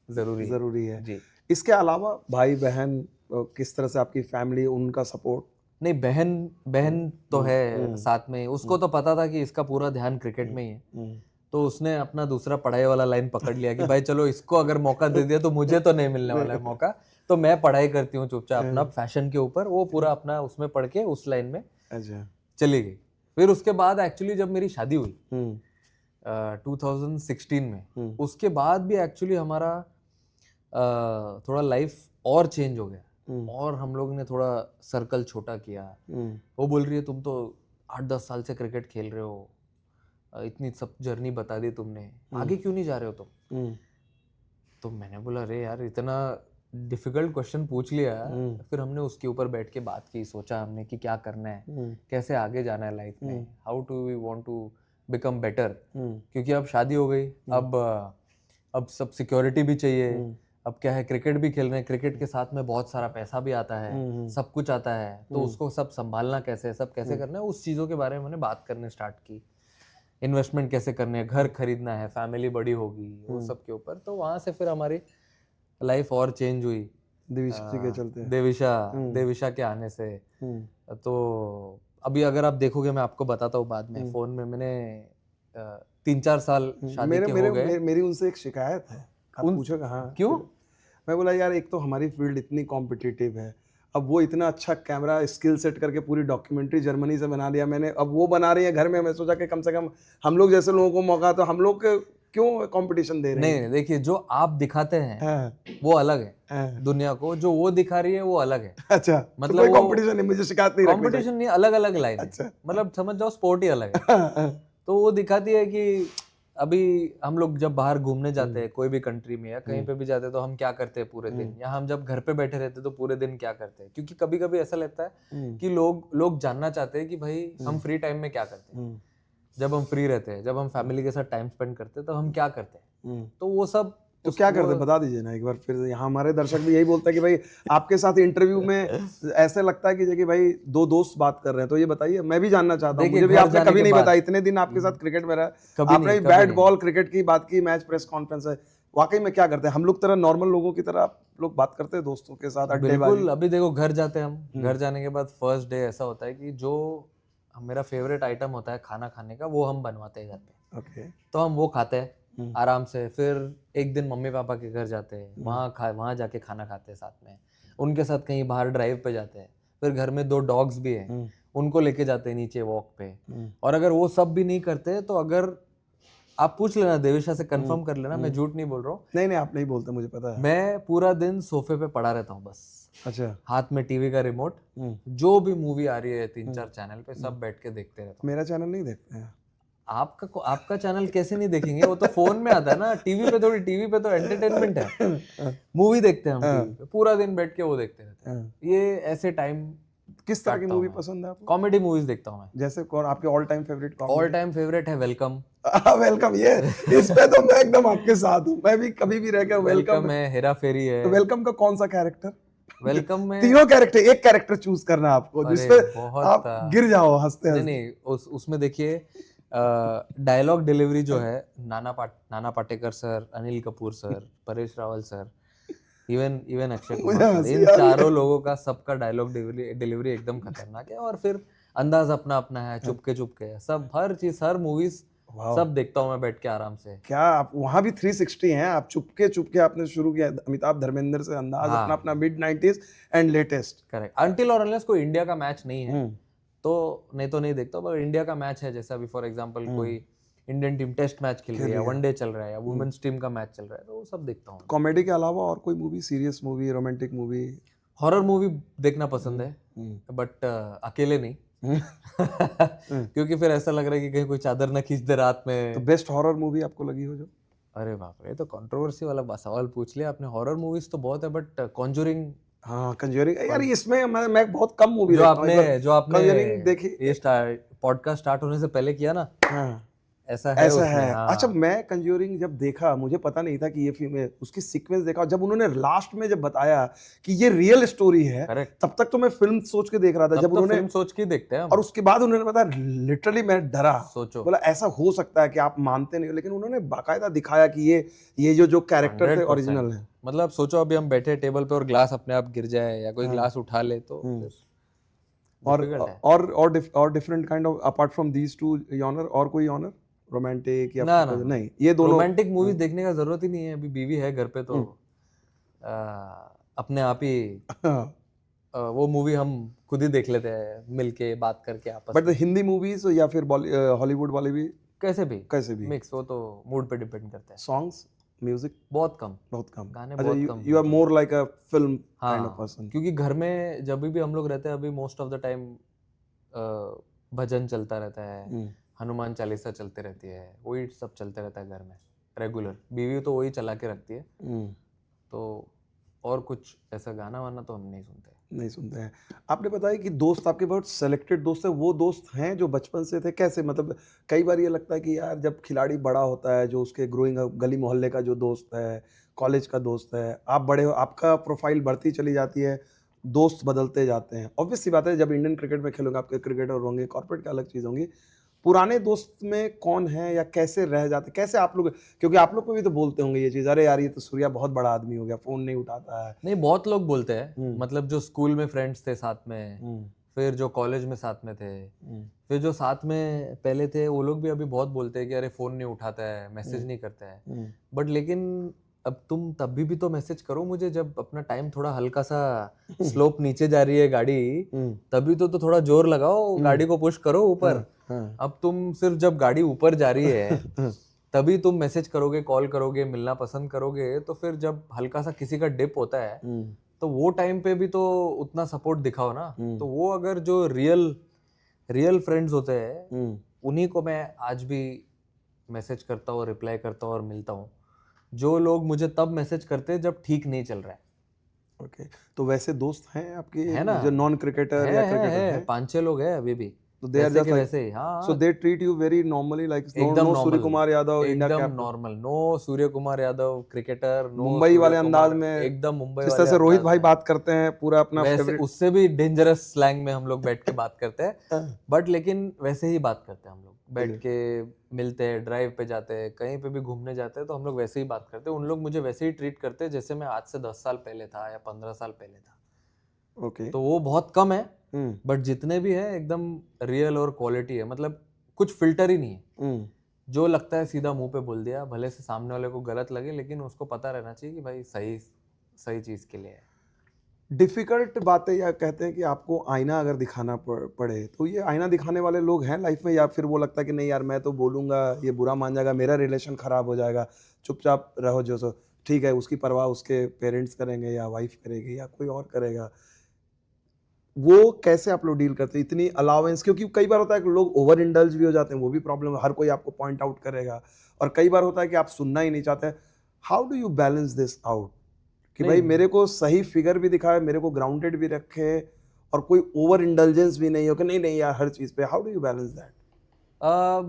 जरूरी है जी। इसके अलावा भाई बहन, किस तरह से आपकी फैमिली, उनका सपोर्ट? नहीं, बहन तो है साथ में। उसको तो पता था कि इसका पूरा ध्यान क्रिकेट में ही है, तो उसने अपना दूसरा पढ़ाई वाला लाइन पकड़ लिया कि भाई चलो इसको अगर मौका दे दिया तो मुझे तो नहीं मिलने वाला है मौका, तो मैं पढ़ाई करती हूँ चुपचाप अपना फैशन के ऊपर। वो पूरा अपना उसमें पढ़ के उस लाइन में चली गई। फिर उसके बाद एक्चुअली जब मेरी शादी हुई 2016 में, उसके बाद भी एक्चुअली हमारा थोड़ा लाइफ और चेंज हो गया, और हम लोग ने थोड़ा सर्कल छोटा किया। वो बोल रही है तुम तो 8-10 साल से क्रिकेट खेल रहे हो, इतनी सब जर्नी बता दी तुमने, आगे क्यों नहीं जा रहे हो तुम? तो मैंने बोला अरे यार इतना डिफिकल्ट क्वेश्चन पूछ लिया। फिर हमने उसके ऊपर बैठ के बात की, सोचा हमने कि क्या करना है, कैसे आगे जाना है लाइफ में, how to we want to become better. क्योंकि अब शादी हो गई, अब सब सिक्योरिटी भी चाहिए। अब क्या है, क्रिकेट भी खेल रहे हैं, क्रिकेट के साथ में बहुत सारा पैसा भी आता है, सब कुछ आता है, तो उसको सब संभालना कैसे है, सब कैसे करना है, उस चीज़ों के बारे में मैंने बात करने स्टार्ट की। इन्वेस्टमेंट कैसे करने है, घर खरीदना है, फैमिली बड़ी होगी, वो सब के ऊपर। तो वहाँ से फिर हमारी लाइफ और चेंज हुई देविशा के आने से। तो अभी अगर आप देखोगे, मैं आपको बताता हूँ बाद में, फोन में मैंने 3-4 साल शादी के हो गए। मेरी उनसे एक शिकायत है, आप पूछोगे हाँ क्यों? मैं बोला यार एक तो हमारी फील्ड इतनी कॉम्पिटिटिव है, अब वो इतना अच्छा कैमरा स्किल सेट करके पूरी डॉक्यूमेंट्री जर्मनी से बना लिया मैंने, अब वो बना रही है घर में। मैं सोचा कि कम से कम हम लोग जैसे लोगों को मौका, तो हम लोग क्यों कंपटीशन दे रहे नहीं हैं? नहीं, देखिए जो आप दिखाते हैं हाँ, वो अलग है, हाँ। दुनिया को जो वो दिखा रही है वो अलग है। अच्छा, तो मतलब कोई वो कंपटीशन नहीं, मुझे शिकायत नहीं रखनी कंपटीशन नहीं, अलग अलग लाइन है, अच्छा। मतलब समझ जाओ स्पोर्ट ही अलग है। चाहिए। हाँ, तो वो दिखाती है कि अभी हम लोग जब बाहर घूमने जाते हैं कोई भी कंट्री में या कहीं हम्म। पे भी जाते हैं तो हम क्या करते हैं पूरे दिन, या हम जब घर पे बैठे रहते हैं तो पूरे दिन क्या करते हैं, क्योंकि कभी कभी ऐसा लगता है हम्म, कि लोग जानना चाहते हैं कि भाई हम फ्री टाइम में क्या करते हैं, हम्म, जब हम फ्री रहते हैं, जब हम फैमिली के साथ टाइम स्पेंड करते हैं तो हम क्या करते हैं। हम्म। तो वो सब तो क्या करते हैं, बता दीजिए ना एक बार फिर। यहाँ हमारे दर्शक भी यही बोलता है कि भाई आपके साथ इंटरव्यू में ऐसे लगता है कि भाई दो दोस्त बात कर रहे हैं, तो ये बताइए, मैं भी जानना चाहता हूँ। देखिए, मुझे भी घर आपने जाने कभी के नहीं बाद बताया, इतने दिन आपके साथ क्रिकेट में रहा, कभी आपने नहीं, भी कभी बैट नहीं। बॉल क्रिकेट की बात की, मैच प्रेस कॉन्फ्रेंस है, वाकई में क्या करते हैं? हम लोग तरह नॉर्मल लोगों की तरह आप लोग बात करते हैं दोस्तों के साथ अड्डेबाजी? बिल्कुल। अभी देखो घर जाते हैं हम, घर जाने के बाद फर्स्ट डे ऐसा होता है कि जो मेरा फेवरेट आइटम होता है खाना खाने का वो हम बनवाते हैं घर पे, ओके। तो हम वो खाते हैं आराम से। फिर एक दिन मम्मी पापा के घर जाते हैं, वहाँ जाके खाना खाते हैं साथ में, उनके साथ कहीं बाहर ड्राइव पे जाते हैं। फिर घर में 2 डॉग्स भी हैं, उनको लेके जाते हैं नीचे वॉक पे। और अगर वो सब भी नहीं करते तो अगर आप पूछ लेना, देवेशा से कंफर्म कर लेना, मैं झूठ नहीं बोल रहा हूँ, नहीं नहीं, आप नहीं बोलते, मुझे पता है। मैं पूरा दिन सोफे पे पड़ा रहता हूँ बस, अच्छा। हाथ में टीवी का रिमोट, जो भी मूवी आ रही है 3-4 चैनल पे सब बैठ के देखते रहता हूँ। मेरा चैनल नहीं देखते हैं? आपका चैनल कैसे नहीं देखेंगे, वो तो फोन में आता है ना, टीवी पे थोड़ी, टीवी पे तो एंटरटेनमेंट है, मूवी देखते हैं हम टीवी पे, पूरा दिन बैठ के वो देखते रहते हैं। ये ऐसे टाइम किस तरह की मूवी पसंद है आपको? कॉमेडी मूवीज देखता हूँ मैं। जैसे कौन आपके all time favourite? All time favourite है वेलकम। वेलकम, ये इस पे तो मैं एकदम आपके साथ हूँ, मैं भी कभी भी रह गया। वेलकम है, हेरा फेरी है। तो वेलकम का कौन सा कैरेक्टर? वेलकम में तीनों कैरेक्टर, एक कैरेक्टर चूज करना आपको जिसपे आप गिर जाओ हंसते हंसते। नहीं, उसमें देखिए डायलॉग डिलीवरी जो है, Nana Patekar sir, Anil Kapoor sir, Paresh Rawal sir, even Akshay Kumar sir, इन चारों लोगों का सबका डायलॉग डिलीवरी एकदम खतरनाक है। और फिर अंदाज अपना अपना है, चुपके चुपके, सब हर चीज, हर मूवीज सब देखता हूँ मैं बैठ के आराम से। क्या आप वहां भी 360 हैं? आप चुपके चुपके आपने शुरू किया अमिताभ धर्मेंद्र से, अंदाज अपना अपना, mid 90s and latest. Correct. Until और अनलेस कोई इंडिया का मैच नहीं है तो नहीं देखता, पर इंडिया का मैच है, जैसे अभी फॉर एग्जांपल कोई इंडियन टीम टेस्ट मैच खेल रही है, वनडे चल रहा है, या वुमेन्स टीम का मैच चल रहा है, तो वो सब देखता हूँ। कॉमेडी के अलावा और कोई movie, serious movie, romantic movie? Horror movie देखना पसंद है, बट अकेले नहीं क्योंकि फिर ऐसा लग रहा है कि कहीं कोई चादर ना खींच दे रात में। तो बेस्ट हॉरर मूवी आपको लगी हो जो? अरे बाप रे, तो कंट्रोवर्सी वाला सवाल पूछ लिया आपने। हॉरर मूवीज तो बहुत है, बट कॉन्जूरिंग, हाँ कंज्यूरिंग यार, इसमें मैं बहुत कम मूवी जो आपने कंज्यूरिंग देखी, ये पॉडकास्ट स्टार्ट होने से पहले किया ना। हाँ ऐसा है। हाँ। अच्छा, मैं कंज्यूरिंग जब देखा, मुझे पता नहीं था कि ये फिल्म है, उसकी सीक्वेंस देखा, जब उन्होंने लास्ट में जब बताया कि ये रियल स्टोरी है, तब तक तो मैं फिल्म सोच के देख रहा था। जब उन्होंने फिल्म सोच के देखते हैं और उसके बाद उन्होंने बताया, लिटरली मैं डरा। सोचो, बोला ऐसा हो सकता है कि आप मानते नहीं हो, लेकिन उन्होंने बाकायदा दिखाया कि ये जो कैरेक्टर थे ओरिजिनल है। मतलब सोचो अभी हम बैठे टेबल पे और ग्लास अपने आप गिर जाए या कोई ग्लास उठा ले तो और different kind of, apart from these two genre, और कोई जॉनर रोमांटिक या ना, नहीं, ये दोनों रोमांटिक मूवीज देखने का जरूरत ही नहीं है। अभी बीवी है घर पे तो अपने आप ही वो मूवी हम खुद ही देख लेते हैं मिलके बात करके आपस में। बट हिंदी मूवीज या फिर हॉलीवुड वाले भी कैसे भी मिक्स, वो तो मूड पे डिपेंड करता है। सॉन्ग्स, म्यूजिक बहुत कम गाने, बहुत कम। You are more like a film kind of person. क्योंकि घर में जब भी हम लोग रहते हैं, अभी मोस्ट ऑफ द टाइम भजन चलता रहता है, हनुमान चालीसा चलते रहती है, वही सब चलते रहता है घर में रेगुलर। बीवी तो वही चला के रखती है, तो और कुछ ऐसा गाना वाना तो हम नहीं सुनते हैं। आपने बताया कि दोस्त आपके बहुत सेलेक्टेड दोस्त हैं, वो दोस्त हैं जो बचपन से थे, कैसे? मतलब कई बार ये लगता है कि यार जब खिलाड़ी बड़ा होता है, जो उसके ग्रोइंग अप गली मोहल्ले का जो दोस्त है, कॉलेज का दोस्त है, आप बड़े हो, आपका प्रोफाइल बढ़ती चली जाती है, दोस्त बदलते जाते हैं। ऑब्वियस सी बात है, जब इंडियन क्रिकेट में खेलोगे आपके क्रिकेटर होंगे, कॉर्पोरेट की अलग चीज़ होंगी। पुराने दोस्त में कौन है या कैसे रह जाते, कैसे आप लोग, क्योंकि आप लोग को भी तो बोलते होंगे ये चीज़, अरे यार ये तो सूर्या बहुत बड़ा आदमी हो गया, फ़ोन नहीं उठाता है। नहीं, बहुत लोग बोलते हैं, मतलब जो स्कूल में फ्रेंड्स थे साथ में, फिर जो कॉलेज में साथ में थे, फिर जो साथ में पहले थे, वो लोग भी अभी बहुत बोलते हैं कि अरे फ़ोन नहीं उठाता है, मैसेज नहीं करता है। बट लेकिन अब तुम तभी भी तो मैसेज करो मुझे, जब अपना टाइम थोड़ा हल्का सा स्लोप नीचे जा रही है गाड़ी, तभी तो थोड़ा जोर लगाओ, गाड़ी को पुश करो ऊपर। अब तुम सिर्फ जब गाड़ी ऊपर जा रही है तभी तुम मैसेज करोगे, कॉल करोगे, मिलना पसंद करोगे। तो फिर जब हल्का सा किसी का डिप होता है तो वो टाइम पे भी तो उतना सपोर्ट दिखाओ ना। तो वो अगर जो रियल फ्रेंड्स होते हैं उन्हीं को मैं आज भी मैसेज करता हूँ, रिप्लाई करता हूँ और मिलता हूँ। जो लोग मुझे तब मैसेज करते हैं जब ठीक नहीं चल रहा है। ओके, तो वैसे दोस्त हैं आपके है ना, जो नॉन क्रिकेटर या क्रिकेटर हैं? 5-6 लोग हैं अभी भी, तो दे आर वैसे जस्ट के लाइक, वैसे ही। हाँ so they treat you very normally, like एकदम no Surya normal, Kumar Yadav India एकदम captain, normal. No Surya Kumar Yadav cricketer, no Mumbai Surya वाले अंदाज कुमार, में, एकदम मुंबई जिस तरह वाले से रोहित अंदाज भाई में। बात करते हैं पूरा अपना वैसे फेवरेट। उससे भी डेंजरस स्लैंग में हम लोग बैठ के बात करते हैं, बट लेकिन वैसे ही बात करते हैं हम लोग। बैठ के मिलते हैं, ड्राइव पे जाते हैं, कहीं पे भी घूमने जाते हैं तो हम लोग वैसे ही बात करते हैं। उन लोग मुझे वैसे ही ट्रीट करते हैं जैसे मैं आज से 10 साल पहले था या 15 साल पहले था। ओके, तो वो बहुत कम है, बट जितने भी है एकदम रियल और क्वालिटी है। मतलब कुछ फिल्टर ही नहीं है। जो लगता है सीधा मुंह पे बोल दिया, भले से सामने वाले को गलत लगे, लेकिन उसको पता रहना चाहिए कि भाई सही चीज के लिए है। डिफिकल्ट बातें या कहते हैं कि आपको आईना अगर दिखाना पड़े तो ये आईना दिखाने वाले लोग हैं लाइफ में, या फिर वो लगता है कि नहीं यार मैं तो बोलूँगा ये बुरा मान जाएगा, मेरा रिलेशन ख़राब हो जाएगा, चुपचाप रहो जो सो ठीक है, उसकी परवाह उसके पेरेंट्स करेंगे या वाइफ करेगी या कोई और करेगा। वो कैसे आप लोग डील करते हैं इतनी अलाउंस? क्योंकि कई बार होता है कि लोग ओवर इंडल्ज भी हो जाते हैं, वो भी प्रॉब्लम है, हर कोई आपको पॉइंट आउट करेगा, और कई बार होता है कि आप सुनना ही नहीं चाहते। How do you balance this out कि भाई मेरे को सही फिगर भी दिखाए, मेरे को ग्राउंडेड भी रखे, और कोई ओवर इंडल्जेंस भी नहीं हो कि नहीं नहीं यार हर चीज़ पे। How do you balance that?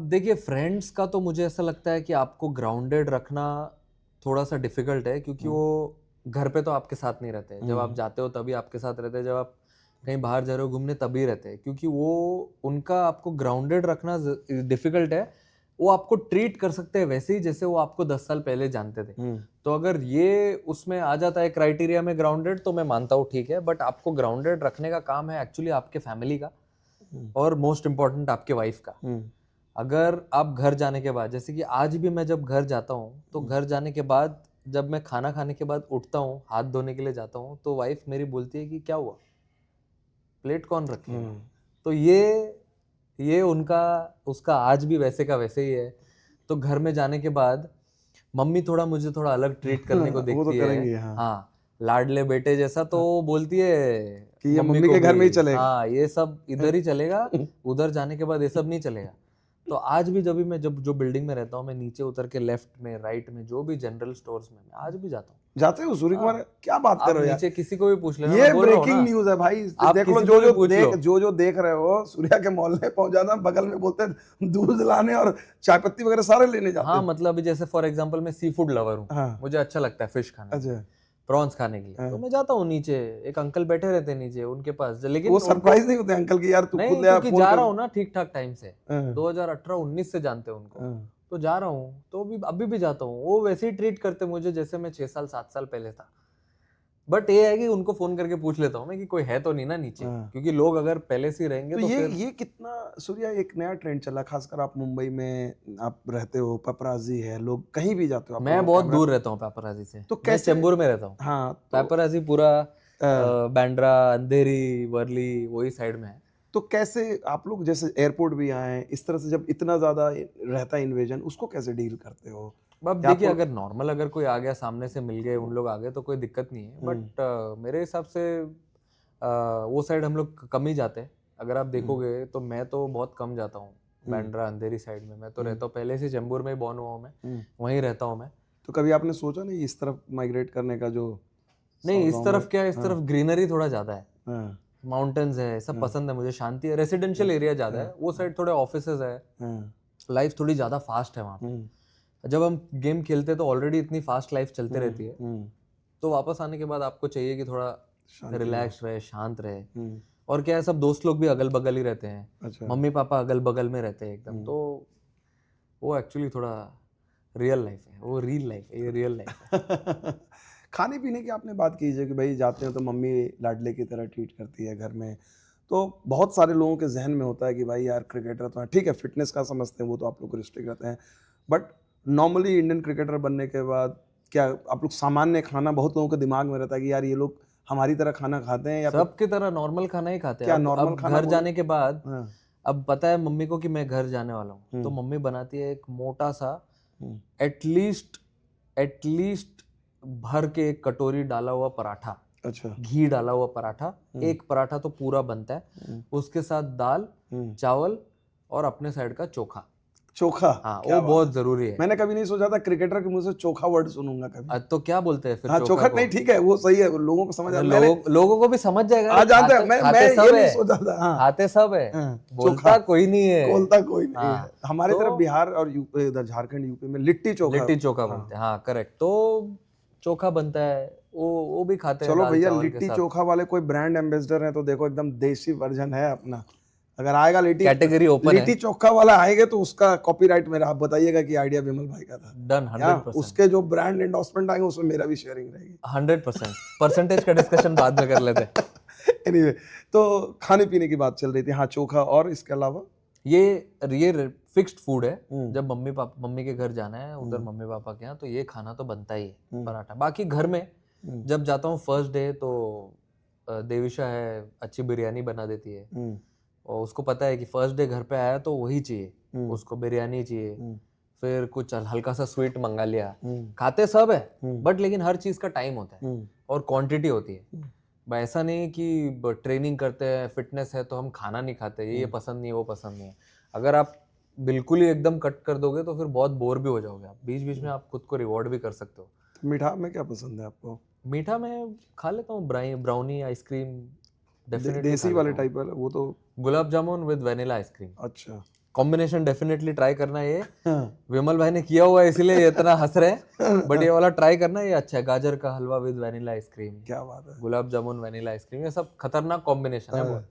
देखिए, फ्रेंड्स का तो मुझे ऐसा लगता है कि आपको ग्राउंडेड रखना थोड़ा सा डिफिकल्ट है, क्योंकि वो घर पे तो आपके साथ नहीं रहते। जब आप जाते हो तभी आपके साथ रहते हैं, जब आप कहीं बाहर जा रहे हो घूमने तभी रहते हैं, क्योंकि वो उनका आपको ग्राउंडेड रखना डिफिकल्ट है। वो आपको ट्रीट कर सकते हैं वैसे ही जैसे वो आपको 10 साल पहले जानते थे। तो अगर ये उसमें आ जाता है क्राइटेरिया में ग्राउंडेड, तो मैं मानता हूँ ठीक है। बट आपको ग्राउंडेड रखने का काम है एक्चुअली आपके फैमिली का, और मोस्ट इम्पोर्टेंट आपके वाइफ का। अगर आप घर जाने के बाद, जैसे कि आज भी मैं जब घर जाता हूँ तो घर जाने के बाद जब मैं खाना खाने के बाद उठता हूँ, हाथ धोने के लिए जाता हूँ, तो वाइफ मेरी बोलती है कि क्या हुआ, प्लेट कौन रखेगा। तो ये उनका उसका आज भी वैसे का वैसे ही है। तो घर में जाने के बाद मम्मी मुझे थोड़ा अलग ट्रीट करने को वो तो देखती करेंगी, है। हाँ। हाँ, लाडले बेटे जैसा। तो वो बोलती है कि ये मम्मी मम्मी को के घर में ही भी, चलेगा। हाँ ये सब इधर ही चलेगा, उधर जाने के बाद ये सब नहीं चलेगा। तो आज भी जब भी मैं जो बिल्डिंग में रहता हूँ, मैं नीचे उतर के लेफ्ट में राइट में जो भी जनरल स्टोर्स में मैं आज भी जाता हूँ। जाते हो सूर्य कुमार? हाँ। क्या बात कर आप रहे हो यार, नीचे किसी को भी पूछ लेना, ये मैं बोल रहा हूँ ब्रेकिंग ना। न्यूज है भाई। आप देख लो, किसी को भी पूछ लो। जो देख रहे हो, सूर्या के मोहल्ले पहुंच जाना, बगल में बोलते हैं दूध लाने और चाय पत्ती वगैरह सारे लेने जाते हाँ, हैं। मतलब अभी जैसे फॉर एग्जांपल मैं सी फूड लवर हूँ। हाँ। मुझे अच्छा लगता है फिश खाना, अच्छा, प्रॉन्स खाने के लिए। हाँ। तो मैं जाता हूँ नीचे, एक अंकल बैठे रहते हैं नीचे, उनके पास। लेकिन वो सरप्राइज नहीं होते अंकल की यार तू खुद नहीं, ले आ, क्योंकि फोन जा कर। रहा हूँ ना ठीक ठाक टाइम से। हाँ। 2018-19 से जानते हैं उनको, हाँ। तो जा रहा हूँ। तो अभी भी जाता हूँ। वो वैसे ही ट्रीट करते मुझे जैसे मैं 6 साल 7 साल पहले था। बट ये है कि उनको फोन करके पूछ लेता हूँ मैं कि कोई है तो नहीं ना नीचे, हाँ। क्योंकि लोग अगर पहले से ही रहेंगे तो तो फिर ये कितना सूर्या, एक नया ट्रेंड चला, खासकर आप मुंबई में आप रहते हो, पपराजी है, लोग कहीं भी जाते हो आप मैं लोगों बहुत का दूर रहता हूँ पेपराजी से। तो मैं कैसे? चेंबूर में रहता हूँ। हाँ, तो पेपराजी पूरा हाँ। बांद्रा, अंधेरी, वर्ली वही साइड में है। तो कैसे आप लोग, जैसे एयरपोर्ट भी आए इस तरह से, जब इतना ज्यादा रहता है इन्वेजन, उसको कैसे डील करते हो? अब या देखिए, आपको अगर नॉर्मल अगर कोई आ गया सामने से मिल गए, उन लोग आ गए तो कोई दिक्कत नहीं है। बट मेरे हिसाब से वो साइड हम लोग कम ही जाते हैं। अगर आप देखोगे तो मैं तो बहुत कम जाता हूँ बांद्रा अंधेरी साइड में। मैं तो रहता हूँ पहले से, चेंबूर में ही बॉर्न हुआ हूँ मैं, वहीं रहता हूँ मैं। तो कभी आपने सोचा नहीं इस तरफ माइग्रेट करने का? जो नहीं, इस गाँव तरफ में, क्या है, इस तरफ ग्रीनरी थोड़ा ज्यादा है, हाँ, माउंटेन्स है, सब पसंद है मुझे, शांति है, रेसिडेंशियल एरिया ज्यादा है। वो साइड थोड़े ऑफिसेज है, हाँ, लाइफ थोड़ी ज्यादा फास्ट है वहाँ पे। जब हम गेम खेलते हैं तो ऑलरेडी इतनी फास्ट लाइफ चलती रहती है, तो वापस आने के बाद आपको चाहिए कि थोड़ा शांति रिलैक्स रहे, शांत रहे। और क्या है, सब दोस्त लोग भी अगल बगल ही रहते हैं, अच्छा। मम्मी पापा अगल बगल में रहते हैं एकदम। तो वो एक्चुअली थोड़ा रियल लाइफ है, वो रियल लाइफ है, ये रियल लाइफ है। खाने पीने की आपने बात की है कि भाई जाते हैं तो मम्मी लाडले की तरह ट्रीट करती है घर में, तो बहुत सारे लोगों के जहन में होता है कि भाई यार क्रिकेटर तो है, ठीक है फिटनेस का समझते हैं, वो तो आप लोग को रिस्ट्रिक्ट रहते हैं, बट नॉर्मली इंडियन क्रिकेटर बनने के बाद क्या आप लोग सामान्य खाना, बहुत लोगों के दिमाग में रहता है कि यार ये लोग हमारी तरह खाना खाते हैं या सब की तरह नॉर्मल खाना ही खाते हैं। क्या अब नॉर्मल खाना घर जाने के बाद हाँ। अब पता है मम्मी को कि मैं घर जाने वाला हूँ, तो मम्मी बनाती है एक मोटा सा एटलीस्ट भर के एक कटोरी डाला हुआ पराठा, अच्छा, घी डाला हुआ पराठा, एक पराठा तो पूरा बनता है, उसके साथ दाल, चावल और अपने साइड का चोखा। चोखा, हाँ, क्या वो बात बहुत है। जरूरी है। मैंने कभी नहीं सोचा था क्रिकेटर के मुंह से चोखा वर्ड सुनूंगा कभी। तो क्या बोलते हैं फिर हाँ, चोखा को? नहीं, ठीक है, वो सही है, लोगों को समझ आ रहा है। लोगों को भी समझ जाएगा। आ जानते हैं, मैं खाते ये सब नहीं है, सोचा था। हाँ, खाते सब है, बोलता चोखा कोई नहीं है, बोलता कोई नहीं है। हाँ, हमारे तो तरफ बिहार और यूपी, इधर झारखंड यूपी में लिट्टी चोखा बनते हैं। हाँ, करेक्ट। तो चोखा बनता है, वो भी खाते हैं चलो दाल भैया, चावल के लिट्टी साथ। चोखा वाले कोई ब्रांड एम्बेसडर हैं तो देखो, एकदम देसी वर्जन है अपना। अगर आएगा कैटेगरी ओपन है। लिट्टी चोखा वाला आएगा तो उसका कॉपीराइट मेरा, आप बताइएगा कि आइडिया विमल भाई का था। डन, 100%। उसके जो ब्रांड एंडोर्समेंट आएंगे उसमें मेरा भी शेयरिंग रहेगी। 100%। परसेंटेज का डिस्कशन बाद में कर लेते हैं। एनीवे, तो खाने पीने की बात चल रही थी। हाँ, चोखा, और इसके अलावा ये फिक्स्ड फूड है। जब मम्मी के घर जाना है, उधर मम्मी पापा के यहाँ, तो ये खाना तो बनता ही है, पराठा। बाकी घर में जब जाता हूँ फर्स्ट डे, तो देविशा है, अच्छी बिरयानी बना देती है, और उसको पता है कि फर्स्ट डे घर पे आया तो वही चाहिए, उसको बिरयानी चाहिए। फिर कुछ हल्का सा स्वीट मंगा लिया, खाते सब है, बट लेकिन हर चीज का टाइम होता है और क्वांटिटी होती है। ऐसा नहीं कि ट्रेनिंग करते हैं, फिटनेस है तो हम खाना नहीं खाते, ये पसंद नहीं है, वो पसंद नहीं है। अगर आप बिल्कुल ही एकदम कट कर दोगे तो फिर बहुत बोर भी हो जाओगे आप। बीच बीच में आप खुद को रिवॉर्ड भी कर सकते हो। मीठा में क्या पसंद है आपको? मीठा में खा लेता हूँ ब्राउनी, आइसक्रीम, डेफिनेटली देसी वाले टाइप वाला, वो तो gulab jamun with vanilla ice cream. अच्छा, कॉम्बिनेशन डेफिनेटली ट्राई करना। ये विमल भाई ने किया हुआ है इसलिए ये इतना हंस रहे हैं, बट ये वाला ट्राई करना, ये अच्छा है। गाजर का हलवा विद वेनिला आइसक्रीम, क्या बात है। गुलाब जामुन वेनिला आइसक्रीम, ये सब खतरनाक कॉम्बिनेशन है वो,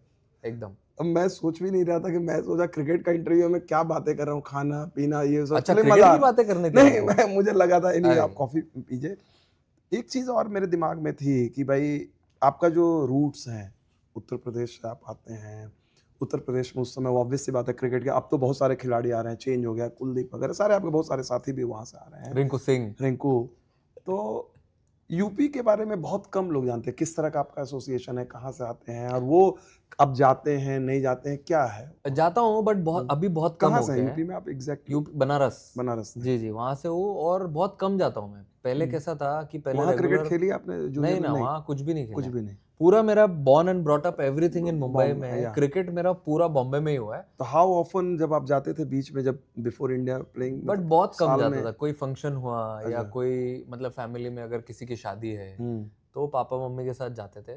एकदम। अब मैं सोच भी नहीं रहा था कि मैं सोचा क्रिकेट का इंटरव्यू में क्या बातें कर रहा हूँ, खाना पीना ये सब। अच्छा, चलिए, क्रिकेट मजा की बातें करनी थी नहीं, मुझे लगा था नहीं, आप कॉफी पीजिए। एक चीज और मेरे दिमाग में थी कि भाई, आपका जो रूट्स हैं, उत्तर प्रदेश से आप आते हैं। उत्तर प्रदेश में उस समय ऑब्वियस सी बात है क्रिकेट के, अब तो बहुत सारे खिलाड़ी आ रहे हैं, चेंज हो गया, कुलदीप वगैरह सारे, आपके बहुत सारे साथी भी वहाँ से आ रहे हैं, रिंकू। तो यूपी के बारे में बहुत कम लोग जानते हैं, किस तरह का आपका एसोसिएशन है, कहाँ से आते हैं, और वो अब जाते हैं नहीं जाते हैं, क्या है? जाता हूँ बट बहुत, अभी बहुत कम कहाँ हो से गया है। यूपी में आप एग्जैक्टली? यूपी, बनारस। जी जी, वहाँ से हूँ, और बहुत कम जाता हूँ मैं। पहले कैसा था कि पहले वहाँ क्रिकेट रेगुलर खेली आपने? नहीं ना, वहाँ कुछ भी नहीं कुछ खेला। भी नहीं। पूरा मेरा born and brought up everything in Mumbai में है। या। क्रिकेट मेरा पूरा बॉम्बे में ही हुआ है। तो हाउ ऑफन जब आप जाते थे बीच में, जब बिफोर इंडिया प्लेइंग? बट बहुत कम जाता था। कोई फंक्शन हुआ या कोई, मतलब फैमिली में अगर किसी की शादी है तो पापा मम्मी के साथ जाते थे,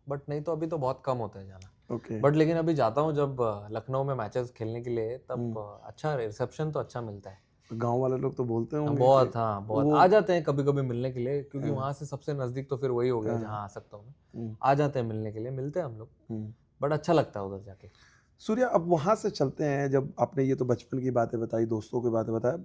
बट नहीं तो अभी तो बहुत कम होता है जाना। बट लेकिन अभी जाता हूँ जब लखनऊ में मैचेस खेलने के लिए, तब अच्छा रिसेप्शन तो अच्छा मिलता है। गांव वाले लोग तो बोलते होंगे बहुत, हाँ बहुत आ जाते हैं कभी कभी मिलने के लिए, क्योंकि वहां से सबसे नजदीक तो फिर वही हो गया जहाँ आ सकता हूँ मैं। आ जाते हैं मिलने के लिए, मिलते हैं हम लोग, बट अच्छा लगता है उधर जाके। सूर्या, अब वहां से चलते हैं, जब आपने ये तो बचपन की बातें बताई, दोस्तों की बातें बताया,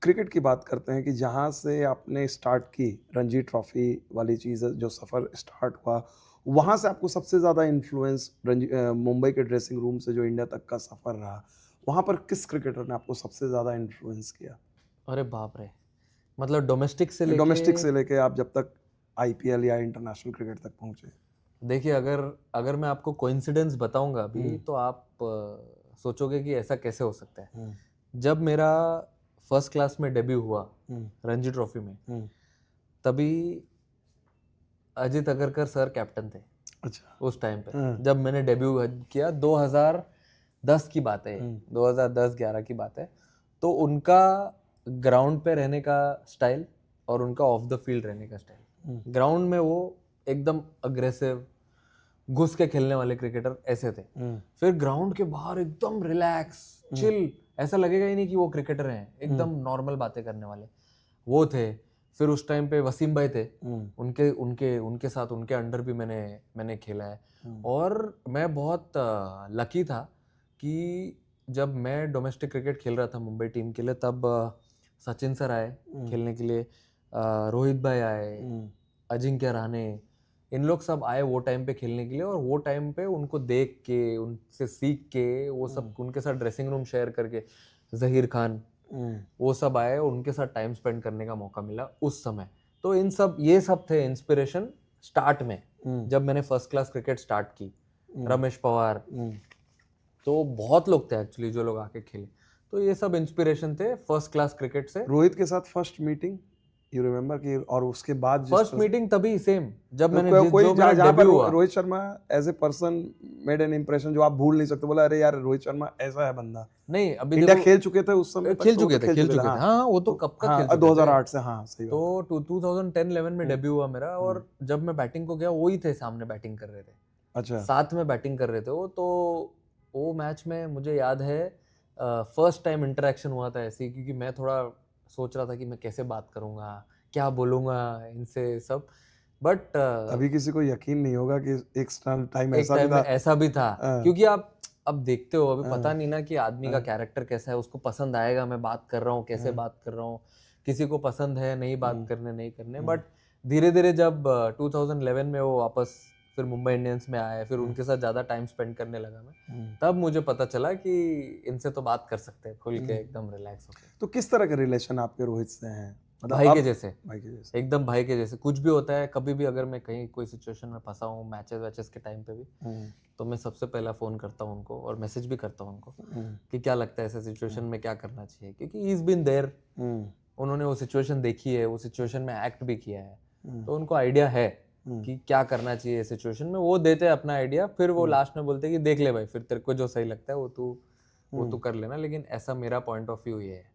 क्रिकेट की बात करते हैं कि जहाँ से आपने स्टार्ट की, रणजी ट्रॉफी वाली चीज़, जो सफ़र स्टार्ट हुआ, वहाँ से आपको सबसे ज़्यादा इन्फ्लुएंस मुंबई के ड्रेसिंग रूम से जो इंडिया तक का सफ़र रहा, वहाँ पर किस क्रिकेटर ने आपको सबसे ज़्यादा इन्फ्लुएंस किया? अरे बाप रे, मतलब डोमेस्टिक से लेके आप जब तक आईपीएल या इंटरनेशनल क्रिकेट तक पहुँचे। देखिए, अगर मैं आपको कोइंसिडेंस बताऊंगा अभी, तो आप सोचोगे कि ऐसा कैसे हो सकता है। जब मेरा फर्स्ट क्लास में डेब्यू हुआ रणजी ट्रॉफी में, तभी अजित अगरकर सर कैप्टन थे। अच्छा। उस टाइम पे जब मैंने डेब्यू किया, 2010 की बात है, 2010-11 की बात है। तो उनका ग्राउंड पे रहने का स्टाइल और उनका ऑफ द फील्ड रहने का स्टाइल, ग्राउंड में वो एकदम अग्रेसिव, घुस के खेलने वाले क्रिकेटर ऐसे थे। फिर ग्राउंड के बाहर एकदम रिलैक्स, चिल, ऐसा लगेगा ही नहीं कि वो क्रिकेटर हैं, एकदम नॉर्मल बातें करने वाले वो थे। फिर उस टाइम पे वसीम भाई थे, उनके साथ, उनके अंडर भी मैंने खेला है। और मैं बहुत लकी था कि जब मैं डोमेस्टिक क्रिकेट खेल रहा था मुंबई टीम के लिए, तब सचिन सर आए खेलने के लिए, रोहित भाई आए, अजिंक्य रहाणे, इन लोग सब आए वो टाइम पे खेलने के लिए। और वो टाइम पे उनको देख के, उनसे सीख के, वो सब उनके साथ ड्रेसिंग रूम शेयर करके, जहीर खान, वो सब आए, उनके साथ टाइम स्पेंड करने का मौका मिला उस समय। तो ये सब थे इंस्पिरेशन स्टार्ट में, जब मैंने फर्स्ट क्लास क्रिकेट स्टार्ट की। रमेश पवार, तो बहुत लोग थे एक्चुअली जो लोग आके खेले। तो ये सब इंस्पिरेशन थे फर्स्ट क्लास क्रिकेट से। रोहित के साथ फर्स्ट मीटिंग यू रिमेम्बर कि, और उसके बाद फर्स्ट मीटिंग तभी सेम जब मैंने कोई जो मेरा जहाँ पर डेब्यू हुआ, Rohit Sharma as a person made an impression जो आप भूल नहीं सकते, बोला अरे यार रोहित शर्मा ऐसा है बंदा। नहीं अभी इंडिया देखो खेल चुके थे उस समय, खेल चुके थे हाँ, वो तो कब का खेल चुके थे 2008 से, हाँ सही बात। तो 2010-11 में डेब्यू हुआ मेरा, और जब मैं बैटिंग को गया वही थे सामने बैटिंग कर रहे थे, अच्छा साथ में बैटिंग कर रहे थे वो। तो वो मैच में मुझे याद है फर्स्ट टाइम इंटरेक्शन हुआ था ऐसे, क्योंकि मैं थोड़ा सोच रहा था कि मैं कैसे बात करूंगा, क्या बोलूंगा इनसे सब, बट अभी किसी को यकीन नहीं होगा कि एक टाइम ऐसा भी था क्योंकि आप अब देखते हो, अभी पता नहीं ना कि आदमी का हाँ। कैरेक्टर कैसा है, उसको पसंद आएगा मैं बात कर रहा हूँ कैसे बात कर रहा हूँ, किसी को पसंद है नहीं बात करने नहीं करने। बट धीरे धीरे जब 2011 में वो वापस फिर मुंबई इंडियंस में आए, फिर उनके साथ ज्यादा टाइम स्पेंड करने लगा मैं, तब मुझे पता चला कि इनसे तो बात कर सकते हैं खुल के एकदम रिलैक्स होके। तो किस तरह का रिलेशन आपके रोहित से हैं? भाई के जैसे, भाई के जैसे एकदम भाई के जैसे। कुछ भी होता है, कभी भी अगर मैं कहीं कोई सिचुएशन में फंसा हूँ मैचेस वैचेस के टाइम पे भी, तो मैं सबसे पहला फोन करता हूँ उनको और मैसेज भी करता हूँ उनको कि क्या लगता है ऐसे सिचुएशन में क्या करना चाहिए, क्योंकि ही इज बीन देयर, उन्होंने वो सिचुएशन देखी है, वो सिचुएशन में एक्ट भी किया है, तो उनको आइडिया है कि क्या करना चाहिए इस सिचुएशन में। वो देते हैं अपना आइडिया, फिर वो लास्ट में बोलते हैं कि देख ले भाई, फिर तेरे को जो सही लगता है वो तू कर लेना, लेकिन ऐसा मेरा पॉइंट ऑफ व्यू ये है।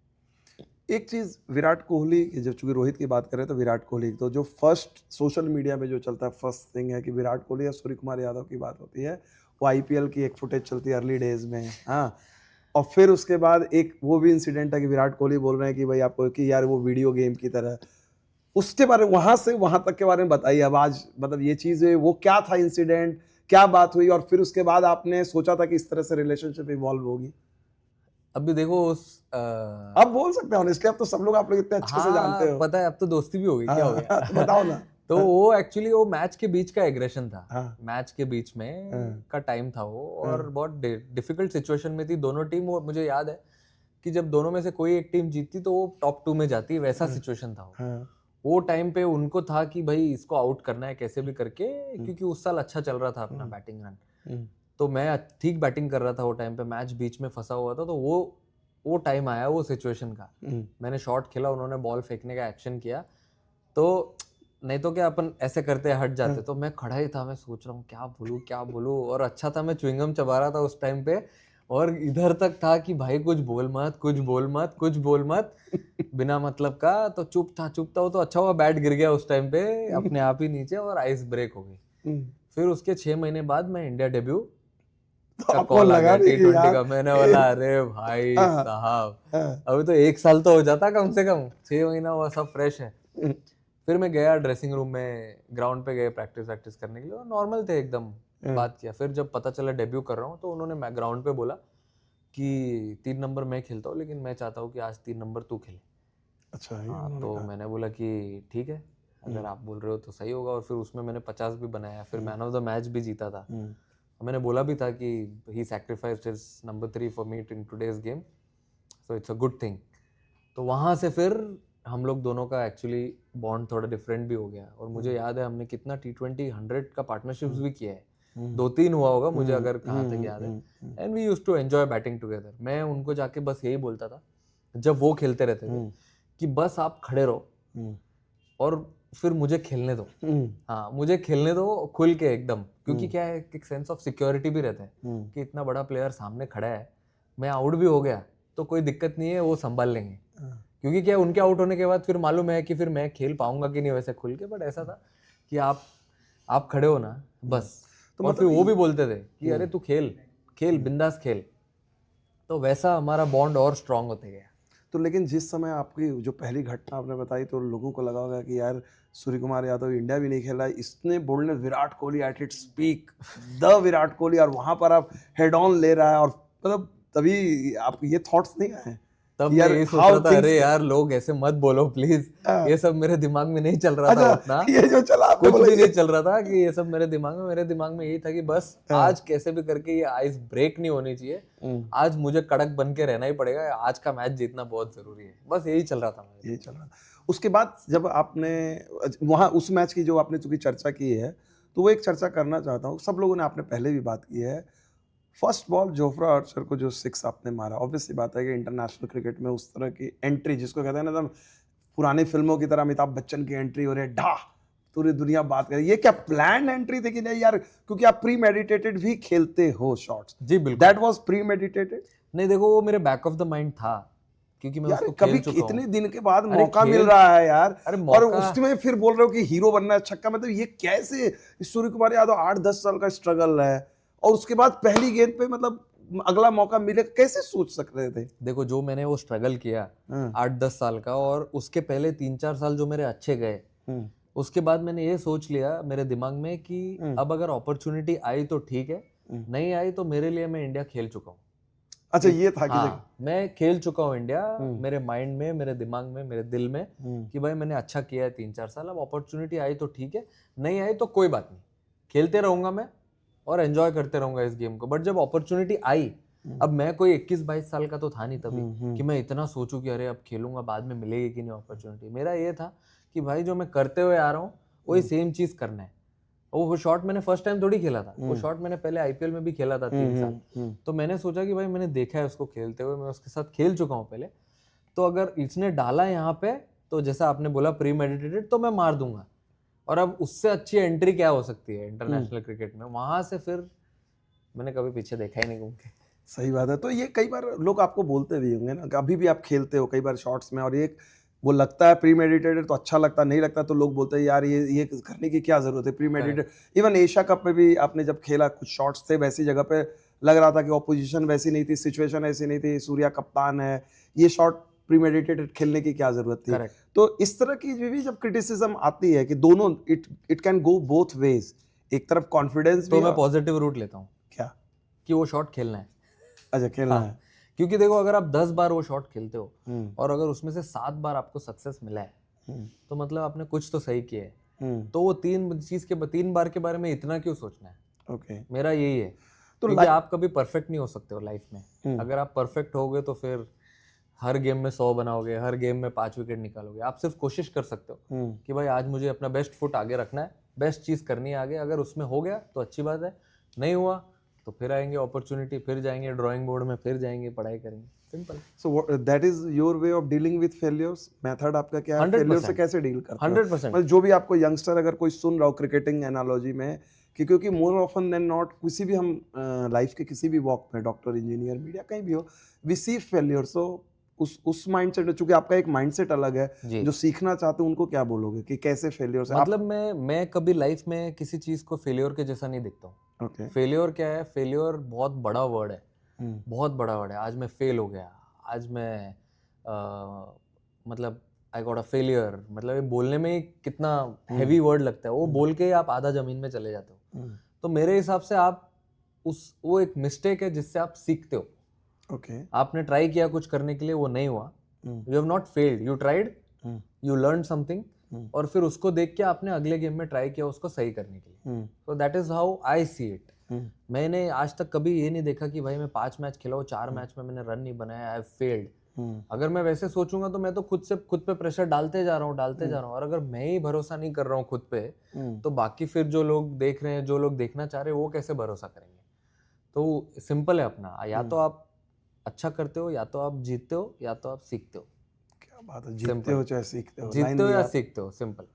एक चीज विराट कोहली, जब चूंकि रोहित की बात करें तो विराट कोहली, तो जो फर्स्ट सोशल मीडिया में जो चलता है फर्स्ट थिंग है कि विराट कोहली या सूर्य कुमार यादव की बात होती है, वो आईपीएल की एक फुटेज चलती है अर्ली डेज में, हाँ, और फिर उसके बाद एक वो भी इंसिडेंट है कि विराट कोहली बोल रहे हैं कि भाई आपको कि यार वो वीडियो गेम की तरह, उसके बारे में वहां से वहां तक के बारे में बताइए। अब आज मतलब ये चीज वो क्या था इंसिडेंट, क्या बात हुई, और फिर उसके बाद आपने सोचा था कि इस तरह से रिलेशनशिप इवॉल्व होगी? अभी देखो अब बोल सकते हैं ऑनेस्टली, अब तो सब लोग आप लोग इतने अच्छे से जानते हो, पता है, अब तो दोस्ती भी हो गई, क्या हो गया तो बताओ ना। तो वो एक्चुअली वो मैच के बीच का एग्रेशन था, मैच के बीच में का टाइम था वो, और बहुत डिफिकल्ट सिचुएशन में थी दोनों टीम। वो मुझे याद है कि जब दोनों में से कोई एक टीम जीतती तो वो टॉप 2 में जाती, वैसा सिचुएशन था वो टाइम पे। उनको था कि भाई इसको आउट करना है कैसे भी करके, क्योंकि उस साल अच्छा चल रहा था अपना बैटिंग रन, तो मैं ठीक बैटिंग कर रहा था वो टाइम पे, मैच बीच में फंसा हुआ था, तो वो टाइम आया वो सिचुएशन का, मैंने शॉट खेला, उन्होंने बॉल फेंकने का एक्शन किया, तो नहीं तो क्या अपन ऐसे करते हट जाते, तो मैं खड़ा ही था, मैं सोच रहा हूँ क्या बोलूं, और अच्छा था मैं च्युइंगम चबा रहा था उस टाइम पे, और इधर तक था कि भाई कुछ बोल मत बिना मतलब का, तो चुप था वो तो अच्छा हुआ बैट गिर गया उस टाइम पे अपने आप ही नीचे, और आइस ब्रेक हो गई। फिर उसके 6 महीने बाद मैं इंडिया डेब्यू का कॉल आ गया T20 का, मैंने बोला अरे भाई साहब अभी तो 1 साल तो हो जाता कम से कम, 6 महीना हुआ, सब फ्रेश है। फिर मैं गया ड्रेसिंग रूम में, ग्राउंड पे गए प्रैक्टिस करने के लिए, नॉर्मल थे एकदम, बात किया। फिर जब पता चला डेब्यू कर रहा हूँ, तो उन्होंने मैं ग्राउंड पे बोला कि 3 नंबर मैं खेलता हूँ, लेकिन मैं चाहता हूँ कि आज 3 नंबर तू खेले। अच्छा, हाँ, तो मैंने बोला कि ठीक है, अगर आप बोल रहे हो तो सही होगा, और फिर उसमें मैंने 50 भी बनाया, फिर मैन ऑफ द मैच भी जीता था। मैंने बोला भी था कि he sacrificed his number 3 for me in today's game, so it's a good thing. तो वहाँ से फिर हम लोग दोनों का एक्चुअली बॉन्ड थोड़ा डिफरेंट भी हो गया, और मुझे याद है हमने कितना T20 100 का पार्टनरशिप्स भी किया है, 2-3 हुआ होगा मुझे अगर कहाँ तक याद है, and we used to enjoy batting together. मैं उनको जाके बस यही बोलता था जब वो खेलते रहते थे कि बस आप खड़े रहो और फिर मुझे खेलने दो, हाँ मुझे खेलने दो खुल के एकदम, क्योंकि क्या है एक सेंस ऑफ सिक्योरिटी भी रहता है कि इतना बड़ा प्लेयर सामने खड़ा है, मैं आउट भी हो गया तो कोई दिक्कत नहीं है, वो संभाल लेंगे, क्योंकि क्या उनके आउट होने के बाद फिर मालूम है कि फिर मैं खेल पाऊंगा कि नहीं वैसे खुल के, बट ऐसा था कि आप खड़े हो ना बस। तो और फिर वो भी बोलते थे कि अरे तू खेल बिंदास खेल, तो वैसा हमारा बॉन्ड और स्ट्रांग होते गया। तो लेकिन जिस समय आपकी जो पहली घटना आपने बताई, तो लोगों को लगा होगा कि यार सूर्य कुमार यादव इंडिया भी नहीं खेला, इसने बोलने Virat Kohli at its peak, the Virat Kohli, और वहां पर आप हेड ऑन ले रहा है, और मतलब तभी आप ये थॉट्स नहीं आए तब यार ये सोच रहा था अरे यार लोग ऐसे मत बोलो प्लीज, ये सब मेरे दिमाग में नहीं चल रहा था उतना, ये जो चला कुछ भी नहीं चल रहा था कि ये सब मेरे दिमाग में यही था कि बस आज कैसे भी करके ये आइस ब्रेक नहीं होनी चाहिए, आज मुझे कड़क बन के रहना ही पड़ेगा, आज का मैच जीतना बहुत जरूरी है, बस यही चल रहा था। यही चल रहा था। उसके बाद जब आपने वहाँ उस मैच की जो आपने चूंकि चर्चा की है, तो वो एक चर्चा करना चाहता हूँ, सब लोगों ने आपने पहले भी बात की है, फर्स्ट बॉल जोफ्रा आर्चर को जो 6 आपने मारा, ऑब्वियसली बात है कि इंटरनेशनल क्रिकेट में उस तरह की एंट्री जिसको कहते हैं ना, एकदम पुरानी फिल्मों की तरह अमिताभ बच्चन की एंट्री हो रही है, ढा पूरी दुनिया बात करे, ये क्या प्लान एंट्री थी कि नहीं यार? क्योंकि आप प्री मेडिटेटेड भी खेलते हो शॉट्स। जी बिल्कुल। That was pre meditated? नहीं देखो, वो मेरे बैक ऑफ द माइंड था, क्योंकि मैं यार उसको कभी खेल चुका इतने हूँ। दिन के बाद अरे मौका खेल- मिल रहा है यार, अरे और मौका- उसमें फिर बोल रहे हो कि हीरो बनना है, छक्का, मतलब ये कैसे? सूर्य कुमार यादव 8-10 साल का स्ट्रगल है, और उसके बाद पहली गेंद पे मतलब अगला मौका मिले, कैसे सोच सक रहे थे? देखो, जो मैंने वो स्ट्रगल किया हाँ, 8-10 साल का, और उसके पहले 3-4 साल जो मेरे अच्छे गए, उसके बाद मैंने ये सोच लिया मेरे दिमाग में कि अब अगर अपॉर्चुनिटी आई तो ठीक है, नहीं आई तो मेरे लिए मैं इंडिया खेल चुका हूँ। अच्छा ये था कि हाँ, मैं खेल चुका हूँ इंडिया, मेरे माइंड में, मेरे दिमाग में, मेरे दिल में, कि भाई मैंने अच्छा किया है 3-4 साल, अब अपॉर्चुनिटी आई तो ठीक है, नहीं आई तो कोई बात नहीं, खेलते रहूंगा मैं और एंजॉय करते रहूंगा इस गेम को। बट जब अपॉर्चुनिटी आई, अब मैं कोई 21-22 साल का तो था नहीं तभी कि मैं इतना सोचूं कि अरे अब खेलूंगा, बाद में मिलेगी कि नहीं अपॉर्चुनिटी। मेरा ये था कि भाई जो मैं करते हुए आ रहा हूँ वही सेम चीज करना है। वो शॉट मैंने फर्स्ट टाइम थोड़ी खेला था, वो शॉट मैंने पहले आईपीएल में भी खेला था 3 साल। तो मैंने सोचा कि भाई मैंने देखा है उसको खेलते हुए, मैं उसके साथ खेल चुका हूँ पहले, तो अगर इसने डाला यहाँ पे, तो जैसा आपने बोला प्री मेडिटेटेड, तो मैं मार दूंगा। और अब उससे अच्छी एंट्री क्या हो सकती है इंटरनेशनल क्रिकेट में? वहां से फिर मैंने कभी पीछे देखा ही नहीं घूम के। सही बात है। तो ये कई बार लोग आपको बोलते भी होंगे ना कि अभी भी आप खेलते हो कई बार शॉट्स में, और ये वो लगता है प्री मेडिटेटेड तो अच्छा लगता, नहीं लगता तो लोग बोलते हैं यार ये करने की क्या जरूरत है pre meditated. Even Asia cup में भी आपने जब खेला, कुछ शॉट्स थे वैसी जगह पे, लग रहा था कि ऑपोजिशन वैसी नहीं थी, सिचुएशन ऐसी नहीं थी, सूर्या कप्तान है, ये शॉट प्री मेडिटेटेड खेलने की क्या जरूरत थी? Correct. तो इस तरह की भी जब क्रिटिसिज्म आती है कि दोनों it can go both ways, एक तरफ कॉन्फिडेंस तो भी मैं और- पॉजिटिव रूट लेता हूँ क्या? कि वो शॉट खेलना है। अच्छा खेलना हाँ, है। क्योंकि देखो, अगर आप 10 बार वो शॉट खेलते हो हम्म, और अगर उसमें से 7 बार आपको सक्सेस मिला है, तो मतलब आपने कुछ तो सही किया है। हम्म, तो वो 3 बार के बारे में इतना क्यों सोचना है? ओके। मेरा यही है, तो क्योंकि आप कभी परफेक्ट नहीं हो सकते हो लाइफ में। अगर आप परफेक्ट होगे तो फिर हर गेम में 100 बनाओगे, हर गेम में 5 विकेट निकालोगे। आप सिर्फ कोशिश कर सकते हो कि भाई आज मुझे अपना बेस्ट फुट आगे रखना है, बेस्ट चीज करनी है आगे। अगर उसमें हो गया तो अच्छी बात है, नहीं हुआ तो फिर आएंगे अपॉर्चुनिटी, फिर जाएंगे ड्राइंग बोर्ड में, फिर जाएंगे पढ़ाई करेंगे, simple. So that is your way of dealing with failures. Method आपका क्या है? 100% फेलियर से कैसे डील करते हो? 100%। मतलब जो भी आपको यंगस्टर अगर कोई सुन रहा हो क्रिकेटिंग एनालॉजी में, कि क्योंकि मोर ऑफन देन नॉट किसी भी हम लाइफ के किसी भी वॉक में, डॉक्टर, इंजीनियर, मीडिया, कहीं भी हो, वी सी फेलियर। सो उस माइंडसेट में, चूंकि आपका एक माइंडसेट अलग है, जी। जो सीखना चाहते हो उनको क्या बोलोगे कि कैसे फेलियर से मतलब मैं कभी लाइफ में किसी चीज को फेलियर के जैसा नहीं देखता हूँ। ओके। फेलियर क्या है? फेलियर बहुत बड़ा वर्ड है, बहुत बड़ा वर्ड है। आज मैं फेल हो गया, आज मैं मतलब आई गॉट अ फेलियर, मतलब ये बोलने में ही कितना हैवी वर्ड लगता है। वो बोल के ही आप आधा जमीन में चले जाते हो। तो मेरे हिसाब से आप वो एक मिस्टेक है जिससे आप सीखते हो। ओके। आपने ट्राई किया कुछ करने के लिए, वो नहीं हुआ, you have not failed, you tried, you learn something, और फिर उसको देख के आपने अगले गेम में ट्राई किया उसको सही करने के लिए। So that is how I see it. मैंने आज तक कभी ये नहीं देखा कि भाई मैं 5 मैच खेला हूँ, 4 मैच में मैंने रन नहीं बनाया, आई हैव फेल्ड। अगर मैं वैसे सोचूंगा तो मैं तो खुद पे प्रेशर डालते जा रहा हूँ। और अगर मैं ही भरोसा नहीं कर रहा हूँ खुद पे, तो बाकी फिर जो लोग देख रहे हैं, जो लोग देखना चाह रहे हैं, वो कैसे भरोसा करेंगे? तो सिंपल है अपना, या तो आप अच्छा करते हो, या तो आप जीतते हो, या तो आप सीखते हो। क्या बात है, जीतते हो चाहे सीखते हो, जीतते हो या सीखते हो, सिंपल।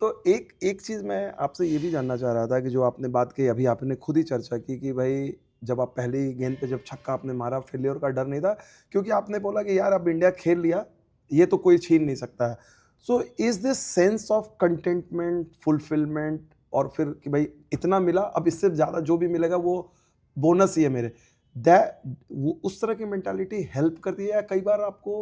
तो एक चीज मैं आपसे ये भी जानना चाह रहा था कि जो आपने बात की, अभी आपने खुद ही चर्चा की कि भाई जब आप पहली गेंद पे जब छक्का आपने मारा, फेलियर का डर नहीं था, क्योंकि आपने बोला कि यार अब इंडिया खेल लिया, ये तो कोई छीन नहीं सकता है। So is this sense of contentment, fulfilment, और फिर कि भाई इतना मिला, अब इससे ज़्यादा जो भी मिलेगा वो बोनस ही है मेरे, वो उस तरह की मेंटालिटी हेल्प करती है? या कई बार आपको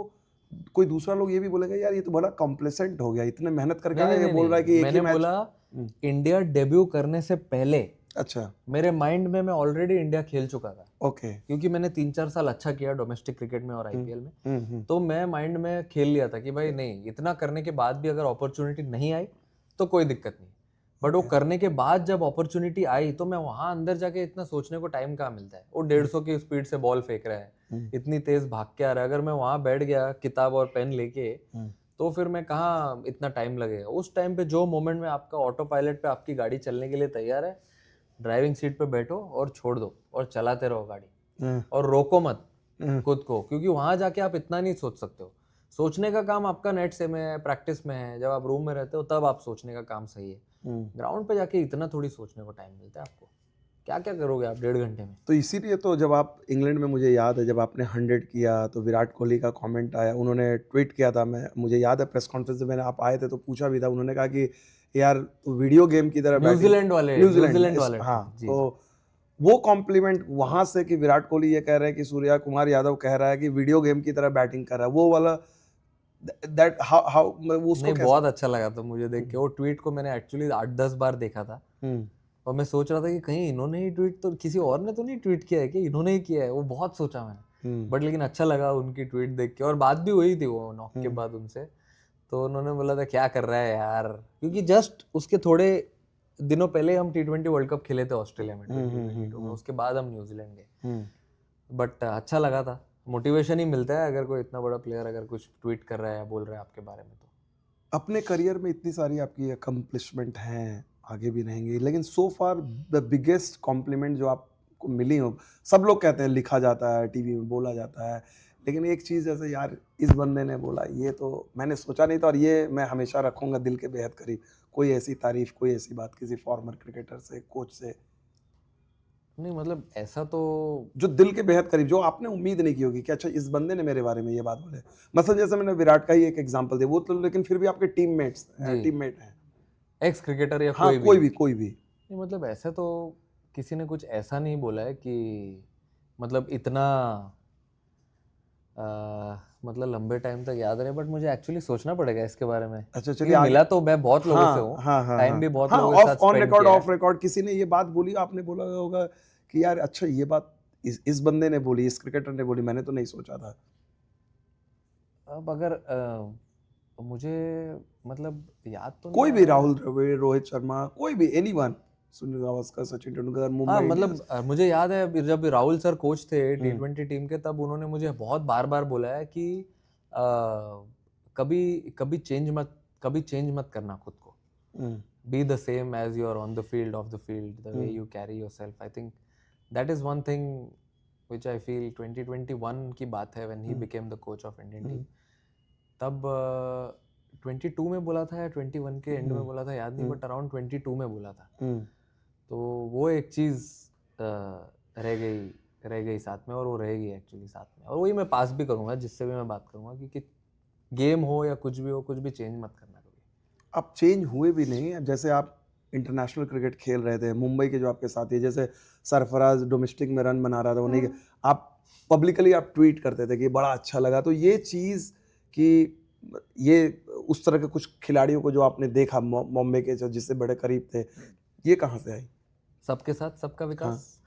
कोई दूसरा लोग ये भी बोलेगा यार ये तो बड़ा कॉम्प्लेसेंट हो गया, इतने मेहनत करके आया, ये बोल रहा है कि एक ही मैंने मैच। बोला इंडिया डेब्यू करने से पहले अच्छा। मेरे माइंड में मैं ऑलरेडी इंडिया खेल चुका था। ओके। क्योंकि मैंने 3-4 साल अच्छा किया डोमेस्टिक क्रिकेट में और आईपीएल में, तो मैं माइंड में खेल लिया था कि भाई नहीं, इतना करने के बाद भी अगर अपॉर्चुनिटी नहीं आई तो कोई दिक्कत नहीं। बट वो करने के बाद जब अपॉर्चुनिटी आई तो मैं वहां अंदर जाके इतना सोचने को टाइम कहाँ मिलता है? वो 150 की स्पीड से बॉल फेंक रहा है, इतनी तेज भाग के आ रहा है, अगर मैं वहां बैठ गया किताब और पेन लेके, तो फिर मैं कहाँ इतना टाइम लगेगा? उस टाइम पे जो मोमेंट में आपका ऑटो पायलट पे आपकी गाड़ी चलने के लिए तैयार है, ड्राइविंग सीट पे बैठो और छोड़ दो और चलाते रहो गाड़ी, हाँ, और रोको मत हाँ, खुद को, क्योंकि वहां जाके आप इतना नहीं सोच सकते हो। सोचने का काम आपका नेट से में है, प्रैक्टिस में है। जब आप रूम में रहते हो तब आप सोचने का काम सही है। ग्राउंड पे जाके इतना थोड़ी सोचने को टाइम मिलता है आपको। क्या क्या करोगे आप 1.5 घंटे में? तो इसीलिए तो जब आप इंग्लैंड में, मुझे याद है जब आपने 100 किया तो विराट कोहली का कमेंट आया, उन्होंने ट्वीट किया था, मैं मुझे याद है प्रेस कॉन्फ्रेंस में आप आए थे तो पूछा भी था, उन्होंने कहा कि यार वीडियो गेम की तरह बैटिंग, न्यूजीलैंड वाले हाँ, जी। तो वो कॉम्प्लीमेंट वहां से कि विराट कोहली ये कह रहे हैं कि सूर्या कुमार यादव कह रहा है कि वीडियो गेम की तरह बैटिंग कर रहा है, वो वाला दैट हाउ हाउ उसको नहीं, कैसे? बहुत अच्छा लगा था मुझे देख के। वो ट्वीट को मैंने एक्चुअली 8-10 बार देखा था, और मैं सोच रहा था कि कहीं इन्होंने ही ट्वीट, तो किसी और ने तो नहीं ट्वीट किया है कि इन्होंने ही किया है। वो बहुत सोचा मैंने, बट लेकिन अच्छा लगा उनकी ट्वीट देख के। और बात भी हुई थी वो नॉक के बाद उनसे, तो उन्होंने बोला था क्या कर रहा है यार, क्योंकि जस्ट उसके थोड़े दिनों पहले हम T20 वर्ल्ड कप खेले थे ऑस्ट्रेलिया में 2022 में, उसके बाद हम न्यूजीलैंड गए। बट अच्छा लगा था, मोटिवेशन ही मिलता है अगर कोई इतना बड़ा प्लेयर अगर कुछ ट्वीट कर रहा है या बोल रहा है आपके बारे में तो। अपने करियर में इतनी सारी आपकी अकम्पलिशमेंट हैं, आगे भी रहेंगी, लेकिन सो फार द बिगेस्ट कॉम्प्लीमेंट जो आपको मिली हो, सब लोग कहते हैं लिखा जाता है, टीवी में बोला जाता है, लेकिन एक चीज़ जैसे यार इस बंदे ने बोला, ये तो मैंने सोचा नहीं था और ये मैं हमेशा रखूंगा दिल के बेहद करीब, कोई ऐसी तारीफ, कोई ऐसी बात किसी फॉर्मर क्रिकेटर से, कोच से, नहीं मतलब ऐसा तो जो दिल के बेहद करीब, जो आपने उम्मीद नहीं की होगी कि अच्छा इस बंदे ने मेरे बारे में ये बात बोले। मतलब जैसे मैंने विराट का ही एक एग्जांपल दिया, वो तो लेकिन फिर भी आपके टीममेट हैं, एक्स क्रिकेटर या हाँ, कोई भी नहीं, मतलब ऐसा तो किसी ने कुछ ऐसा नहीं बोला है कि मतलब इतना मतलब लंबे टाइम तक याद रहे, बट मुझे एक्चुअली सोचना पड़ेगा इसके बारे में। अच्छा चलिए, मिला तो मैं बहुत लोगों से हूँ, टाइम भी बहुत लोगों के साथ ऑन स्पेंड रिकॉर्ड किया है। ऑफ रिकॉर्ड किसी ने ये बात बोली, आपने बोला होगा कि यार अच्छा ये बात इस बंदे ने बोली, इस क्रिकेटर ने बोली, मैंने तो नहीं सोचा था। अब अगर मुझे मतलब याद तो कोई नहीं भी, आ रहा है। राहुल द्रविड़, रोहित शर्मा, कोई भी, एनीवन, सुनील गावस्कर, सचिन तेंदुलकर, हाँ मुंबई मतलब इंडियंस। मुझे याद है जब राहुल सर कोच थे T20 टीम के, तब उन्होंने मुझे बहुत बार बार बोला है कि कभी कभी चेंज मत करना खुद को। Be the same as you are on the field, off the field, the way you carry yourself. I think that is one thing which I feel 2021 की बात है, when he became the coach of Indian team. तब 22 में बोला था या 21 के and में बोला था, याद नहीं, बट अराउंड 22 में बोला था। तो वो एक चीज़ रह गई साथ में, और वो रहेगी एक्चुअली साथ में, और वही मैं पास भी करूँगा जिससे भी मैं बात करूँगा कि गेम हो या कुछ भी हो, कुछ भी चेंज मत करना कभी। आप चेंज हुए भी नहीं, जैसे आप इंटरनेशनल क्रिकेट खेल रहे थे, मुंबई के जो आपके साथी, जैसे सरफराज डोमेस्टिक में रन बना रहा था, उन्हीं आप पब्लिकली आप ट्वीट करते थे कि बड़ा अच्छा लगा। तो ये चीज़ कि ये उस तरह के कुछ खिलाड़ियों को जो आपने देखा बॉम्बे के, जो जिससे बड़े करीब थे, ये कहाँ से आई? सबके साथ सबका विकास।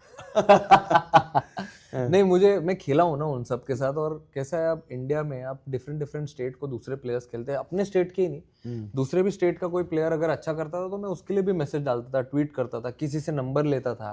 नहीं, मैं खेला हूँ ना उन सब के साथ, और कैसा है, आप इंडिया में आप डिफरेंट स्टेट को दूसरे प्लेयर्स खेलते हैं, अपने स्टेट के ही नहीं, दूसरे भी स्टेट का कोई प्लेयर अगर अच्छा करता था तो मैं उसके लिए भी मैसेज डालता था, ट्वीट करता था, किसी से नंबर लेता था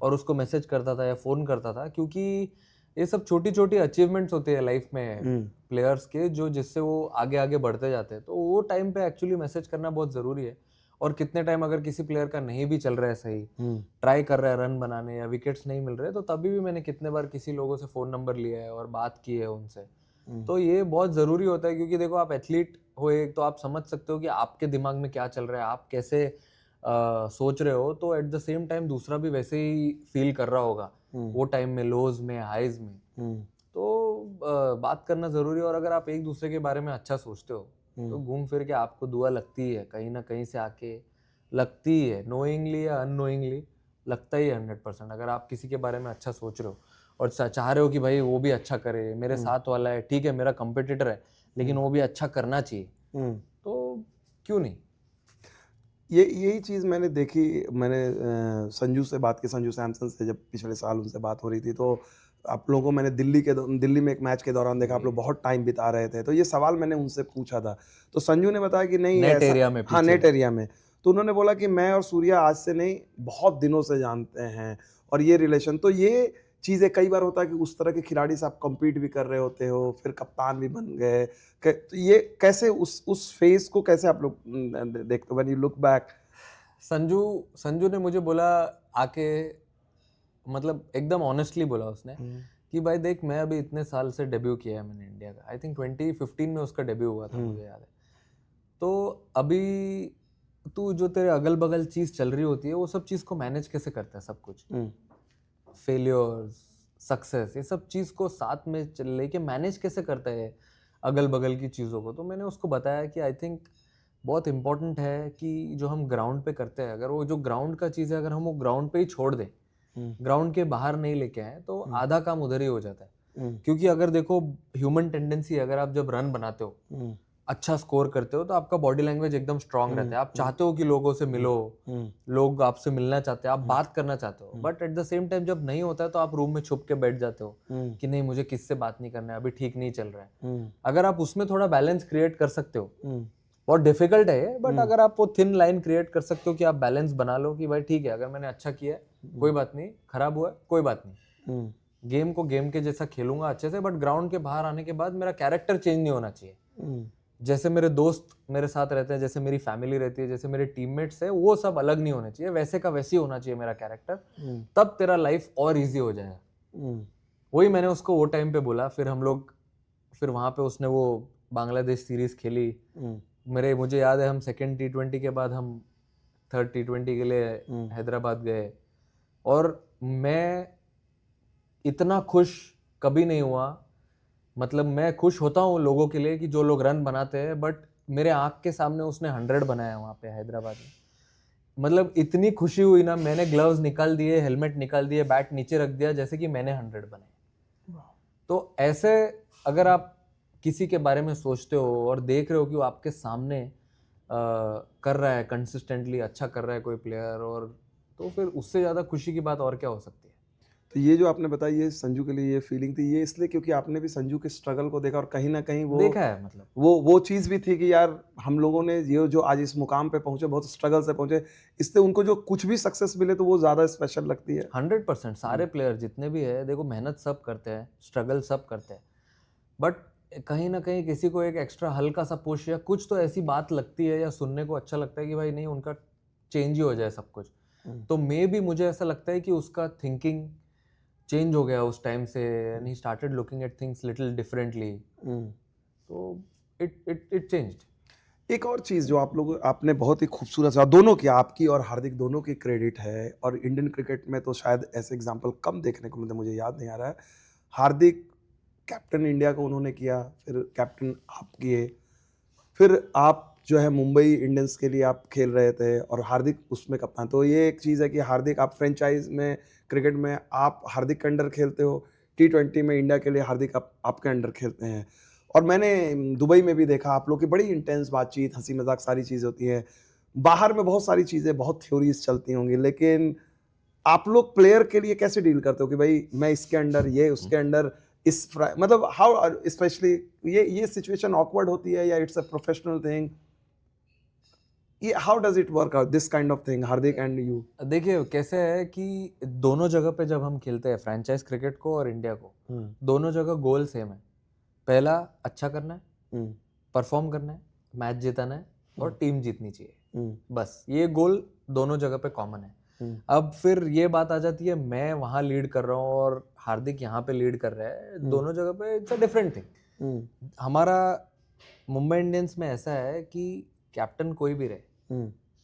और उसको मैसेज करता था या फोन करता था, क्योंकि ये सब छोटी छोटी अचीवमेंट्स होती है लाइफ में प्लेयर्स के, जो जिससे वो आगे आगे बढ़ते जाते हैं। तो वो टाइम पे एक्चुअली मैसेज करना बहुत जरूरी है। और कितने टाइम अगर किसी प्लेयर का नहीं भी चल रहा है सही, ट्राई कर रहा है रन बनाने या विकेट्स नहीं मिल रहे, तो तभी भी मैंने कितने बार किसी लोगों से फोन नंबर लिया है और बात की है उनसे। तो ये बहुत ज़रूरी होता है, क्योंकि देखो आप एथलीट हो एक, तो आप समझ सकते हो कि आपके दिमाग में क्या चल रहा है, आप कैसे सोच रहे हो। तो एट द सेम टाइम दूसरा भी वैसे ही फील कर रहा होगा वो टाइम में, लोज में, हाइज में। तो बात करना ज़रूरी है। और अगर आप एक दूसरे के बारे में अच्छा सोचते हो तो घूम फिर के आपको दुआ लगती है, कहीं ना कहीं से आके लगती है, नोइंगली या अननोइंगली लगता ही है 100%। अगर आप किसी के बारे में अच्छा सोच रहे हो और चाह रहे हो कि भाई वो भी अच्छा करे, मेरे साथ वाला है, ठीक है मेरा कंपटीटर है, लेकिन वो भी अच्छा करना चाहिए, तो क्यों नहीं। यही चीज़ मैंने देखी। मैंने संजू से बात की, संजू सैमसन से, जब पिछले साल उनसे बात हो रही थी, तो आप लोगों को मैंने दिल्ली में एक मैच के दौरान देखा, आप लोग बहुत टाइम बिता रहे थे, तो ये सवाल मैंने उनसे पूछा था, तो संजू ने बताया कि नहीं नेट ऐसा, एरिया में हाँ नेट एरिया में, तो उन्होंने बोला कि मैं और सूर्या आज से नहीं बहुत दिनों से जानते हैं, और ये रिलेशन, तो ये चीज़ें कई बार होता है कि उस तरह के खिलाड़ी से आप कम्पीट भी कर रहे होते हो, फिर कप्तान भी बन गए, तो ये कैसे उस फेज को कैसे आप लोग देखते हो, when you look back? Sanju ने मुझे बोला आके, मतलब एकदम ऑनेस्टली बोला उसने कि भाई देख, मैं अभी इतने साल से डेब्यू किया है मैंने इंडिया का, आई थिंक 2015 में उसका डेब्यू हुआ था, मुझे याद है। तो अभी तू जो तेरे अगल बगल चीज चल रही होती है वो सब चीज को मैनेज कैसे करता है, सब कुछ फेलियर्स, सक्सेस, ये सब चीज को साथ में लेके मैनेज कैसे करता है अगल बगल की चीज़ों को। तो मैंने उसको बताया कि आई थिंक बहुत इम्पोर्टेंट है कि जो हम ग्राउंड पे करते हैं, अगर वो जो ग्राउंड का चीज़ है अगर हम वो ग्राउंड पे ही छोड़ दें, ग्राउंड के बाहर नहीं लेके आए, तो आधा काम उधर ही हो जाता है। क्योंकि अगर देखो ह्यूमन टेंडेंसी, अगर आप जब रन बनाते हो, अच्छा स्कोर करते हो, तो आपका बॉडी लैंग्वेज एकदम स्ट्रांग रहता है। आप चाहते हो कि लोगों से मिलो, लोग आपसे मिलना चाहते हैं, आप बात करना चाहते हो, but at the same time जब नहीं होता है तो आप रूम में छुप के बैठ जाते हो कि नहीं, मुझे किससे बात नहीं करना है, अभी ठीक नहीं चल रहा है। अगर आप उसमें थोड़ा बैलेंस क्रिएट कर सकते हो, बहुत डिफिकल्ट है, बट अगर आप वो थिन लाइन क्रिएट कर सकते हो कि आप बैलेंस बना लो कि भाई ठीक है, अगर मैंने अच्छा किया है कोई बात नहीं, खराब हुआ है कोई बात नहीं, गेम को गेम के जैसा खेलूंगा अच्छे से, बट ग्राउंड के बाहर आने के बाद मेरा कैरेक्टर चेंज नहीं होना चाहिए। जैसे मेरे दोस्त मेरे साथ रहते हैं, जैसे मेरी फैमिली रहती है, जैसे मेरे टीममेट्स है, वो सब अलग नहीं होने चाहिए, वैसे का वैसे ही होना चाहिए मेरा कैरेक्टर, तब तेरा लाइफ और इजी हो जाएगा। वही मैंने उसको वो टाइम पे बोला। फिर हम लोग, फिर वहां पे उसने वो बांग्लादेश सीरीज खेली। मुझे याद है हम सेकेंड T20 के बाद हम थर्ड T20 के लिए हैदराबाद गए, और मैं इतना खुश कभी नहीं हुआ। मतलब मैं खुश होता हूँ लोगों के लिए कि जो लोग रन बनाते हैं, बट मेरे आंख के सामने उसने 100 बनाया वहाँ पे हैदराबाद में। मतलब इतनी खुशी हुई ना, मैंने ग्लव्स निकाल दिए, हेलमेट निकाल दिए, बैट नीचे रख दिया, जैसे कि मैंने 100 बनाए। तो ऐसे अगर आप किसी के बारे में सोचते हो और देख रहे हो कि वो आपके सामने कर रहा है, कंसिस्टेंटली अच्छा कर रहा है कोई प्लेयर, और तो फिर उससे ज़्यादा खुशी की बात और क्या हो सकती है। तो ये जो आपने बताया, ये संजू के लिए ये फीलिंग थी, ये इसलिए क्योंकि आपने भी संजू के स्ट्रगल को देखा और कहीं ना कहीं वो देखा है, मतलब वो चीज़ भी थी कि यार हम लोगों ने ये जो आज इस मुकाम पे पहुंचे, बहुत स्ट्रगल से पहुंचे, इससे उनको जो कुछ भी सक्सेस मिले तो वो ज़्यादा स्पेशल लगती है। 100% सारे प्लेयर जितने भी है, देखो मेहनत सब करते हैं, स्ट्रगल सब करते हैं, बट कहीं ना कहीं किसी को एक एक्स्ट्रा हल्का सा पुश या कुछ तो ऐसी बात लगती है या सुनने को अच्छा लगता है कि भाई नहीं, उनका चेंज ही हो जाए सब कुछ। तो भी मुझे ऐसा लगता है कि उसका थिंकिंग चेंज हो गया उस टाइम से, and he started looking at things little differently. तो इट चेंज्ड। एक और चीज़ जो आपने बहुत ही खूबसूरत सा, दोनों की, आपकी और हार्दिक दोनों की क्रेडिट है, और इंडियन क्रिकेट में तो शायद ऐसे एग्जाम्पल कम देखने को मिलते, मुझे याद नहीं आ रहा है। हार्दिक कैप्टन इंडिया को उन्होंने किया, फिर कैप्टन आप किए, फिर आप जो है मुंबई इंडियंस के लिए आप खेल रहे थे और हार्दिक उसमें कप्तान। तो ये एक चीज़ है कि हार्दिक, आप फ्रेंचाइज में क्रिकेट में आप हार्दिक के अंडर खेलते हो, T20 में इंडिया के लिए हार्दिक आपके अंडर खेलते हैं। और मैंने दुबई में भी देखा आप लोग की बड़ी इंटेंस बातचीत, हंसी मजाक सारी चीज़ होती है। बाहर में बहुत सारी चीज़ें, बहुत थ्योरीज चलती होंगी, लेकिन आप लोग प्लेयर के लिए कैसे डील करते हो कि भाई मैं इसके अंडर, ये उसके अंडर, मतलब हाउ स्पेशली ये सिचुएशन ऑकवर्ड होती है या इट्स अ प्रोफेशनल थिंग? ये how does it work out, this kind of thing, Hardik and you? देखिए कैसे है कि दोनों जगह पे जब हम खेलते हैं, फ्रेंचाइज क्रिकेट को और इंडिया को, दोनों जगह गोल सेम है। पहला अच्छा करना है, परफॉर्म करना है, मैच जिताना है और टीम जीतनी चाहिए, बस ये गोल दोनों जगह पे कॉमन है। अब फिर ये बात आ जाती है, मैं वहां लीड कर रहा हूँ और हार्दिक यहाँ पे लीड कर रहा है, दोनों जगह पे इट्स अ डिफरेंट थिंग। हमारा मुंबई इंडियंस में ऐसा है कि कैप्टन कोई भी रहे,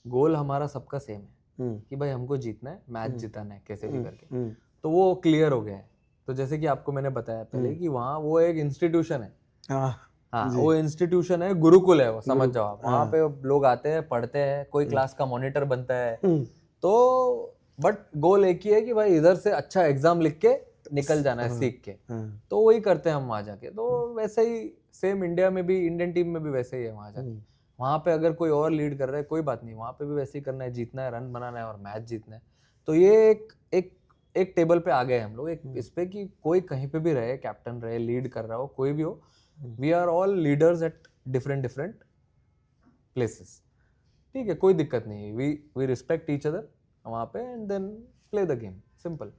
गोल हमारा सबका सेम है कि भाई हमको जीतना है, मैच जिताना है कैसे भी करके। तो वो क्लियर हो गया है। तो जैसे कि आपको मैंने बताया पहले कि वहाँ वो एक इंस्टीट्यूशन है। हाँ, वो इंस्टीट्यूशन है, गुरुकुल है वो, समझ जाओ आप। वहाँ पे लोग आते हैं, पढ़ते हैं, कोई क्लास का मॉनिटर बनता है। तो बट गोल एक ही है कि भाई इधर से अच्छा एग्जाम लिख के निकल जाना है सीख के। तो वही करते हैं हम वहाँ जाके। तो वैसे ही सेम इंडिया में भी, इंडियन टीम में भी वैसे ही है वहाँ जाके। वहाँ पे अगर कोई और लीड कर रहा है कोई बात नहीं, वहाँ पे भी वैसे ही करना है, जीतना है, रन बनाना है और मैच जीतना है। तो ये एक टेबल पे आ गए हम लोग, एक इस पे कि कोई कहीं पे भी रहे, कैप्टन रहे, लीड कर रहा हो, कोई भी हो, we are all leaders at different places. ठीक है, कोई दिक्कत नहीं है, वी रिस्पेक्ट ईच अदर वहाँ पे, and then play the game, simple.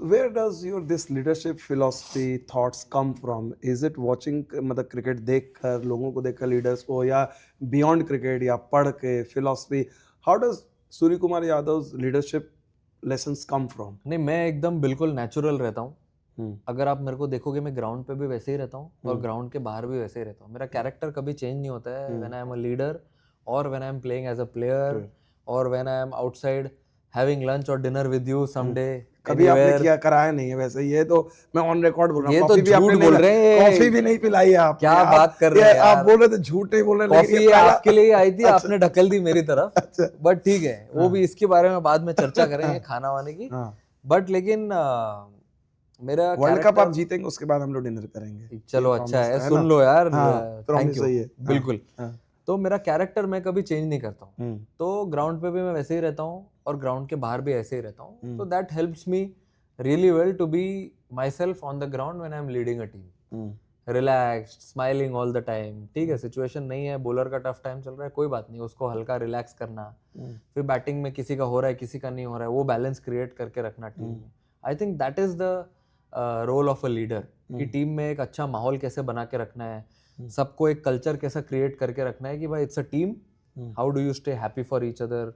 Where does your this leadership philosophy thoughts come from? Is it watching, मतलब क्रिकेट देखकर, लोगों को देखकर लीडर्स को, या बियॉन्ड क्रिकेट, या पढ़ के philosophy? How does Surya Kumar Yadav leadership lessons come from? नहीं, मैं एकदम बिल्कुल नेचुरल रहता हूँ। अगर आप मेरे को देखोगे, मैं ग्राउंड पे भी वैसे ही रहता हूँ और ग्राउंड के बाहर भी वैसे ही रहता हूँ। मेरा कैरेक्टर कभी चेंज नहीं होता है when I am a leader और when I am playing as a player और when I am outside having lunch और डिनर विद यू समडे। कभी आपने किया कराया नहीं है वैसे? ये तो मैं ऑन रिकॉर्ड बोल रहा हूँ। ये तो कॉफी भी आपने झूठ बोल रहे हैं। कॉफी भी नहीं पिलाई है आपने। क्या बात कर रहे हैं आप यार। बोल रहे थे झूठ नहीं बोल रहे, लेकिन कॉफी ये पहला आपके लिए आई थी, आपने ढकेल दी मेरी तरफ। अच्छा। बट ठीक है, वो भी इसके बारे में बाद में चर्चा करेंगे खाना वाने की। बट लेकिन मेरा वर्ल्ड कप आप जीतेंगे उसके बाद हम लोग डिनर करेंगे। चलो अच्छा है, सुन लो यार। Thank you. बिल्कुल। तो मेरा कैरेक्टर मैं कभी चेंज नहीं करता हूँ। तो ग्राउंड पे भी मैं वैसे ही रहता हूँ और ग्राउंड के बाहर भी ऐसे ही रहता हूँ। तो that helps me really well to be myself on the ground when I'm leading a team. Relaxed, smiling all the time. ठीक है, सिचुएशन नहीं है, बॉलर का टफ टाइम चल रहा है, कोई बात नहीं, उसको हल्का रिलैक्स करना। फिर बैटिंग में किसी का हो रहा है, किसी का नहीं हो रहा है, वो बैलेंस क्रिएट करके रखना टीम में। I think that is the role of a leader, कि टीम में एक अच्छा माहौल कैसे बना के रखना है, सबको एक कल्चर कैसा क्रिएट करके रखना है कि भाई it's a team, how do you stay happy for each other,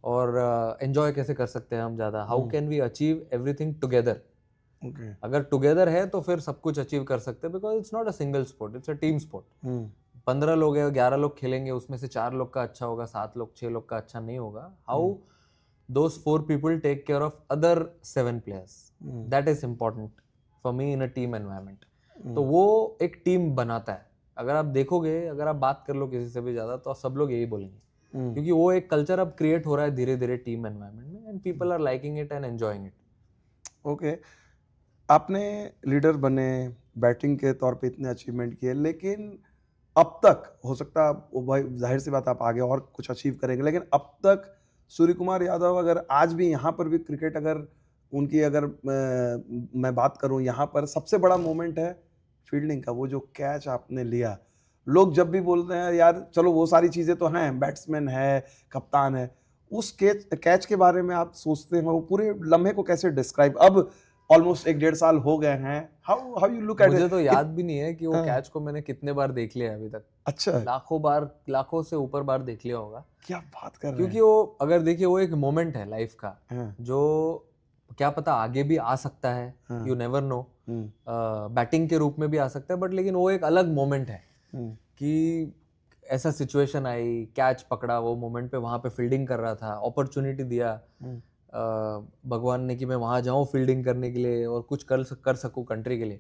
और एंजॉय कैसे कर सकते हैं हम ज्यादा, how can we achieve everything together. अगर टुगेदर है तो फिर सब कुछ अचीव कर सकते हैं, because it's not a single sport, it's a team sport. 15 लोग है, 11 लोग खेलेंगे, उसमें से 4 लोग का अच्छा होगा, 7 लोग 6 लोग का अच्छा नहीं होगा। How those 4 people take care of other 7 players, that is important for me in a team environment. तो वो एक टीम बनाता है। अगर आप देखोगे, अगर आप बात कर लो किसी से भी ज्यादा, तो सब लोग यही बोलेंगे, क्योंकि वो एक कल्चर अब क्रिएट हो रहा है धीरे धीरे टीम एनवायरनमेंट में, and people are liking it and enjoying it. Okay, आपने लीडर बने, बैटिंग के तौर पे इतने अचीवमेंट किए, लेकिन अब तक हो सकता है वो भाई जाहिर सी बात आप आगे और कुछ अचीव करेंगे, लेकिन अब तक सूर्य कुमार यादव अगर आज भी यहाँ पर भी क्रिकेट अगर उनकी अगर मैं बात करूँ, यहाँ पर सबसे बड़ा मोमेंट है फील्डिंग का। वो जो कैच आपने लिया, लोग जब भी बोलते हैं यार चलो वो सारी चीज़ें तो हैं, बैट्समैन है, कप्तान है, उस कैच के बारे में आप सोचते हैं, वो पूरे लम्हे को कैसे डिस्क्राइब? अब ऑलमोस्ट 1-1.5 साल हो गए हैं, how you look at it? मुझे तो याद भी नहीं है कि वो कैच को मैंने कितने बार देख लिया है अभी तक। अच्छा, लाखों बार, लाखों से ऊपर बार देख लिया होगा। क्या बात कर रहे हैं? क्योंकि वो अगर देखिए, वो एक मोमेंट है लाइफ का, जो क्या पता आगे भी आ सकता है, यू नेवर नो, बैटिंग के रूप में भी आ सकता है, बट लेकिन वो एक अलग मोमेंट है कि ऐसा सिचुएशन आई, कैच पकड़ा, वो मोमेंट पे वहां पे फील्डिंग कर रहा था, अपॉर्चुनिटी दिया भगवान ने कि मैं वहां जाऊं फील्डिंग करने के लिए और कुछ कर सकूं कंट्री के लिए।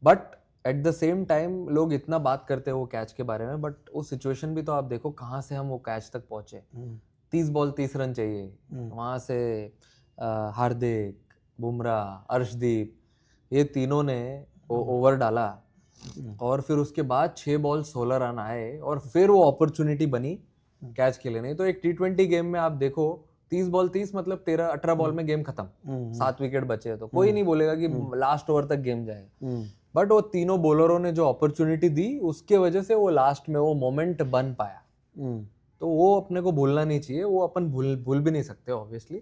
But at the same time लोग इतना बात करते हैं वो कैच के बारे में, बट वो सिचुएशन भी तो आप देखो कहाँ से हम वो कैच तक पहुंचे। 30 बॉल 30 रन चाहिए, वहां से हार्दिक, बुमराह, अर्शदीप, ये तीनों ने वो ओवर डाला, और फिर उसके बाद 6 बॉल 16 रन आए, और फिर वो अपॉर्चुनिटी बनी कैच के लिए। नहीं तो एक T20 गेम में आप देखो 30 बॉल 30 मतलब 13-18 बॉल में गेम खत्म, 7 विकेट बचे, तो कोई नहीं बोलेगा कि लास्ट ओवर तक गेम जाएगा। बट वो तीनों बॉलरों ने जो अपॉर्चुनिटी दी, उसके वजह से वो लास्ट में वो मोमेंट बन पाया। तो वो अपने को भूलना नहीं चाहिए, वो अपन भूल भी नहीं सकते ऑब्वियसली।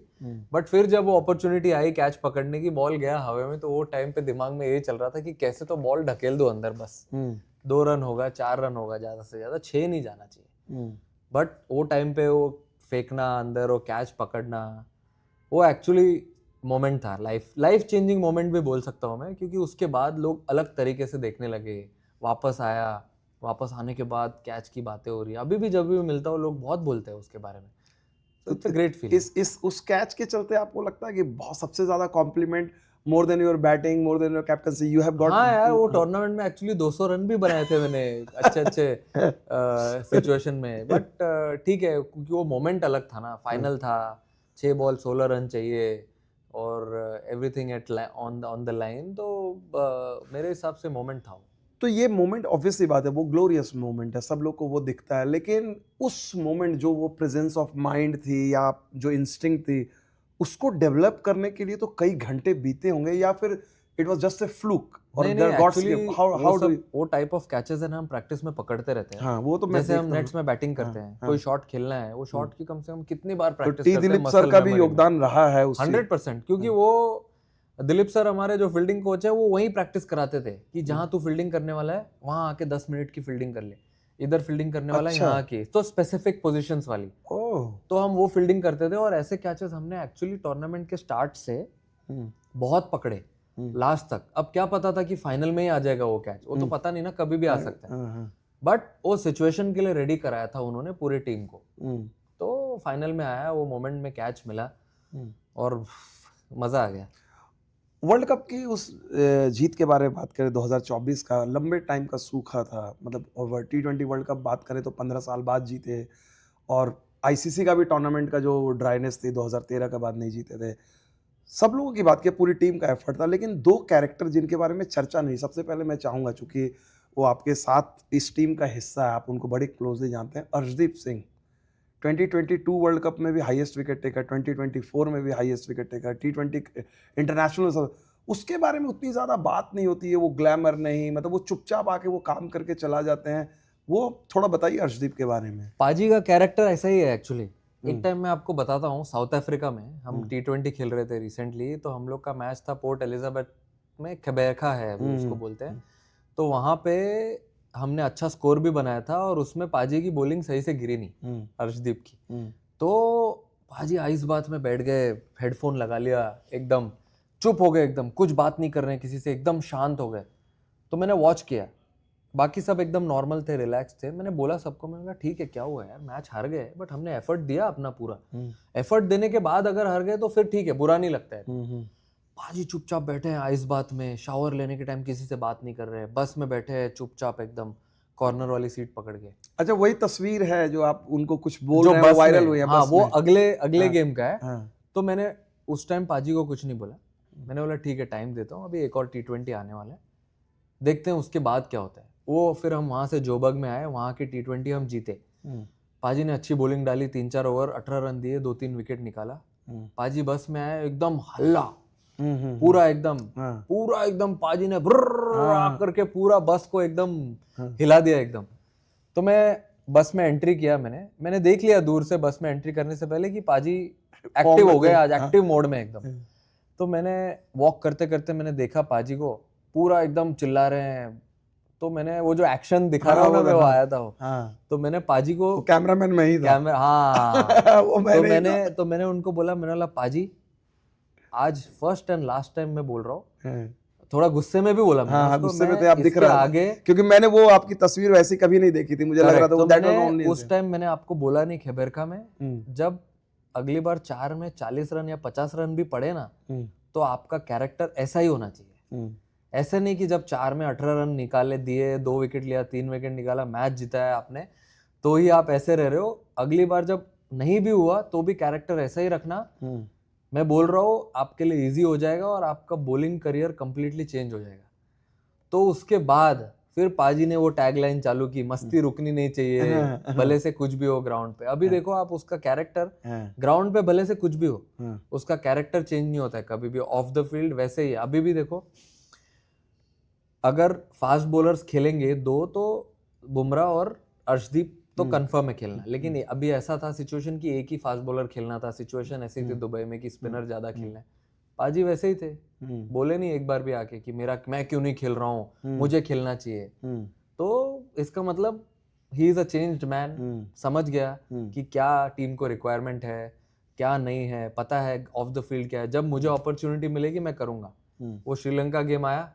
बट फिर जब वो अपॉर्चुनिटी आई कैच पकड़ने की, बॉल गया हवा में, तो वो टाइम पे दिमाग में ये चल रहा था कि कैसे तो बॉल ढकेल दो अंदर, बस 2 रन होगा, 4 रन होगा, ज्यादा से ज्यादा 6 नहीं जाना चाहिए। बट वो टाइम पे वो फेंकना अंदर, वो कैच पकड़ना, वो एक्चुअली मोमेंट था, लाइफ चेंजिंग मोमेंट भी बोल सकता हूँ मैं, क्योंकि उसके बाद लोग अलग तरीके से देखने लगे। वापस आया, वापस आने के बाद कैच की बातें हो रही है, अभी भी जब भी मिलता हूँ लोग बहुत बोलते हैं उसके बारे में। It's a great feeling. उस कैच के चलते आपको लगता है कि बहुत सबसे ज्यादा compliment, more than your batting, more than your captaincy, you have got? हाँ यार, वो टूर्नामेंट में एक्चुअली 200 रन भी बनाए थे मैंने अच्छे सिचुएशन में। बट ठीक है, क्योंकि वो मोमेंट अलग था ना, फाइनल था, 6 बॉल 16 रन चाहिए और everything at on the line, तो मेरे हिसाब से मोमेंट था वो। तो ये मोमेंट ऑब्वियसली बात है, वो ग्लोरियस मोमेंट है, सब लोग को वो दिखता है, लेकिन उस मोमेंट जो वो प्रेजेंस ऑफ माइंड थी या जो इंस्टिंक्ट थी, उसको डेवलप करने के लिए तो कई घंटे बीते होंगे, या फिर it was just a fluke? और वो टाइप ऑफ कैचेस है ना, हम प्रैक्टिस में पकड़ते रहते हैं। हाँ, वो तो जैसे हम नेट्स में बैटिंग करते हैं, कोई शॉट खेलना है, वो शॉट की कम से कम कितनी बार प्रैक्टिस करते हैं। दिलीप सर का भी योगदान रहा है उसमें 100%, क्योंकि वो दिलीप सर हमारे जो फील्डिंग कोच है, वो वहीं प्रैक्टिस कराते थे कि जहां तू फील्डिंग करने वाला है वहां आके 10 मिनट की फील्डिंग कर ले। इधर फील्डिंग करने वाला अच्छा। यहाँ की, तो स्पेसिफिक पोजीशंस वाली, ओह। तो हम वो फील्डिंग करते थे। और ऐसे कैचेस हमने एक्चुअली टूर्नामेंट के स्टार्ट से बहुत पकड़े लास्ट तक। अब क्या पता था कि फाइनल में ही आ जाएगा वो कैच, वो तो पता नहीं ना, कभी भी आ सकता है, बट वो सिचुएशन के लिए रेडी कराया था उन्होंने पूरी टीम को। तो फाइनल में आया, वो मोमेंट में कैच मिला और मजा आ गया। वर्ल्ड कप की उस जीत के बारे में बात करें, 2024 का लंबे टाइम का सूखा था, मतलब T20 वर्ल्ड कप बात करें तो 15 साल बाद जीते, और आईसीसी का भी टूर्नामेंट का जो ड्राइनेस थी 2013 के बाद नहीं जीते थे। सब लोगों की बात की, पूरी टीम का एफर्ट था, लेकिन दो कैरेक्टर जिनके बारे में चर्चा नहीं, सबसे पहले मैं चाहूँगा, चूंकि वो आपके साथ इस टीम का हिस्सा है, आप उनको बड़े क्लोजली जानते हैं, अर्शदीप सिंह। 2022 वर्ल्ड कप में भी हाईएस्ट विकेट टेकर, 2024 में भी highest wicket taker, T20 international, सब उसके बारे में उतनी ज़्यादा बात नहीं होती है, वो ग्लैमर नहीं, मतलब वो चुपचाप आके वो काम करके चला जाते हैं। वो थोड़ा बताइए अर्शदीप के बारे में। पाजी का कैरेक्टर ऐसा ही है एक्चुअली। एक टाइम मैं आपको बताता हूँ, साउथ अफ्रीका में हम T20 खेल रहे थे रिसेंटली, तो हम लोग का मैच था पोर्ट एलिजाबेथ में, खबैखा है अभी उसको बोलते हैं। तो वहाँ पे हमने अच्छा स्कोर भी बनाया था, और उसमें पाजी की बॉलिंग सही से गिरी नहीं, अर्शदीप की। तो पाजी आइस बात में बैठ गए, हेडफोन लगा लिया, एकदम चुप हो गए, एकदम कुछ बात नहीं कर रहे हैं किसी से, एकदम शांत हो गए। तो मैंने वॉच किया, बाकी सब एकदम नॉर्मल थे, रिलैक्स थे। मैंने बोला सबको, मैंने कहा ठीक है, क्या हुआ यार, मैच हार गए बट हमने एफर्ट दिया अपना पूरा। एफर्ट देने के बाद अगर हार गए तो फिर ठीक है, बुरा नहीं लगता है। पाजी चुपचाप बैठे हैं आइस बात में, शावर लेने के टाइम किसी से बात नहीं कर रहे हैं, बस में बैठे हैं चुपचाप एकदम, कॉर्नर वाली सीट पकड़ के। अच्छा, वही तस्वीर है जो आप उनको कुछ बोल रहे हैं, वायरल हुई है? हाँ, वो अगले गेम का है। हाँ। तो मैंने उस टाइम पाजी को कुछ नहीं बोला, मैंने बोला ठीक है, टाइम देता हूँ, अभी एक और T20 आने वाला है, देखते हैं उसके बाद क्या होता है। वो फिर हम वहाँ से जोबर्ग में आए, वहाँ की T20 हम जीते। पाजी ने अच्छी बॉलिंग डाली, 3-4 ओवर 18 रन दिए, 2-3 विकेट निकाला। पाजी बस में आए, एकदम हल्ला, पूरा एकदम पाजी ने करके पूरा बस को एकदम हिला दिया एकदम। तो मैं बस में एंट्री किया, मैंने देख लिया दूर से, बस में एंट्री करने से पहले कि पाजी एक्टिव हो गए आज, एक्टिव मोड में एकदम। तो मैंने वॉक करते करते मैंने देखा पाजी को, पूरा एकदम चिल्ला रहे हैं। तो मैंने वो जो एक्शन दिखा रहा हूँ ना, वो आया था वो। तो मैंने पाजी को, कैमरामैन में ही था, तो मैंने उनको बोला, मैंने बोला पाजी आज फर्स्ट एंड लास्ट टाइम मैं बोल रहा हूँ, थोड़ा गुस्से में भी बोला। हाँ, गुस्से में थे आप, दिख रहा आगे, क्योंकि मैंने वो आपकी तस्वीर वैसी कभी नहीं देखी थी, मुझे लग रहा था वो दैट वाज ओनली। उस टाइम मैंने आपको बोला नहीं खबरका में, जब अगली बार 4 में 40 रन या 50 रन भी पड़े ना, तो आपका कैरेक्टर ऐसा ही होना चाहिए। ऐसे नहीं कि जब 4 में 18 रन निकाले दिए, 2 विकेट लिया, 3 विकेट निकाला, मैच जिताया आपने, तो ही आप ऐसे रह रहे हो। अगली बार जब नहीं भी हुआ तो भी कैरेक्टर ऐसा ही रखना। मैं बोल रहा हूँ, आपके लिए इजी हो जाएगा और आपका बॉलिंग करियर कंप्लीटली चेंज हो जाएगा। तो उसके बाद फिर पाजी ने वो टैगलाइन चालू की, मस्ती रुकनी नहीं चाहिए, भले से कुछ भी हो ग्राउंड पे। अभी देखो आप, उसका कैरेक्टर ग्राउंड पे भले से कुछ भी हो, उसका कैरेक्टर चेंज नहीं होता है कभी भी। ऑफ द फील्ड वैसे ही अभी भी देखो, अगर फास्ट बॉलर्स खेलेंगे दो, तो बुमराह और अर्शदीप तो कंफर्म है खेलना। लेकिन अभी ऐसा था सिचुएशन कि एक ही फास्ट बॉलर खेलना था, सिचुएशन ऐसी थी दुबई में कि स्पिनर ज्यादा खेलना है। पाजी वैसे ही थे, बोले नहीं एक बार भी आके कि मैं क्यों नहीं खेल रहा हूँ, मुझे खेलना चाहिए। तो इसका मतलब he is a changed man, समझ गया कि क्या टीम को रिक्वायरमेंट है, क्या नहीं है, पता है ऑफ द फील्ड क्या है। जब मुझे अपॉर्चुनिटी मिलेगी मैं करूंगा। वो श्रीलंका गेम आया,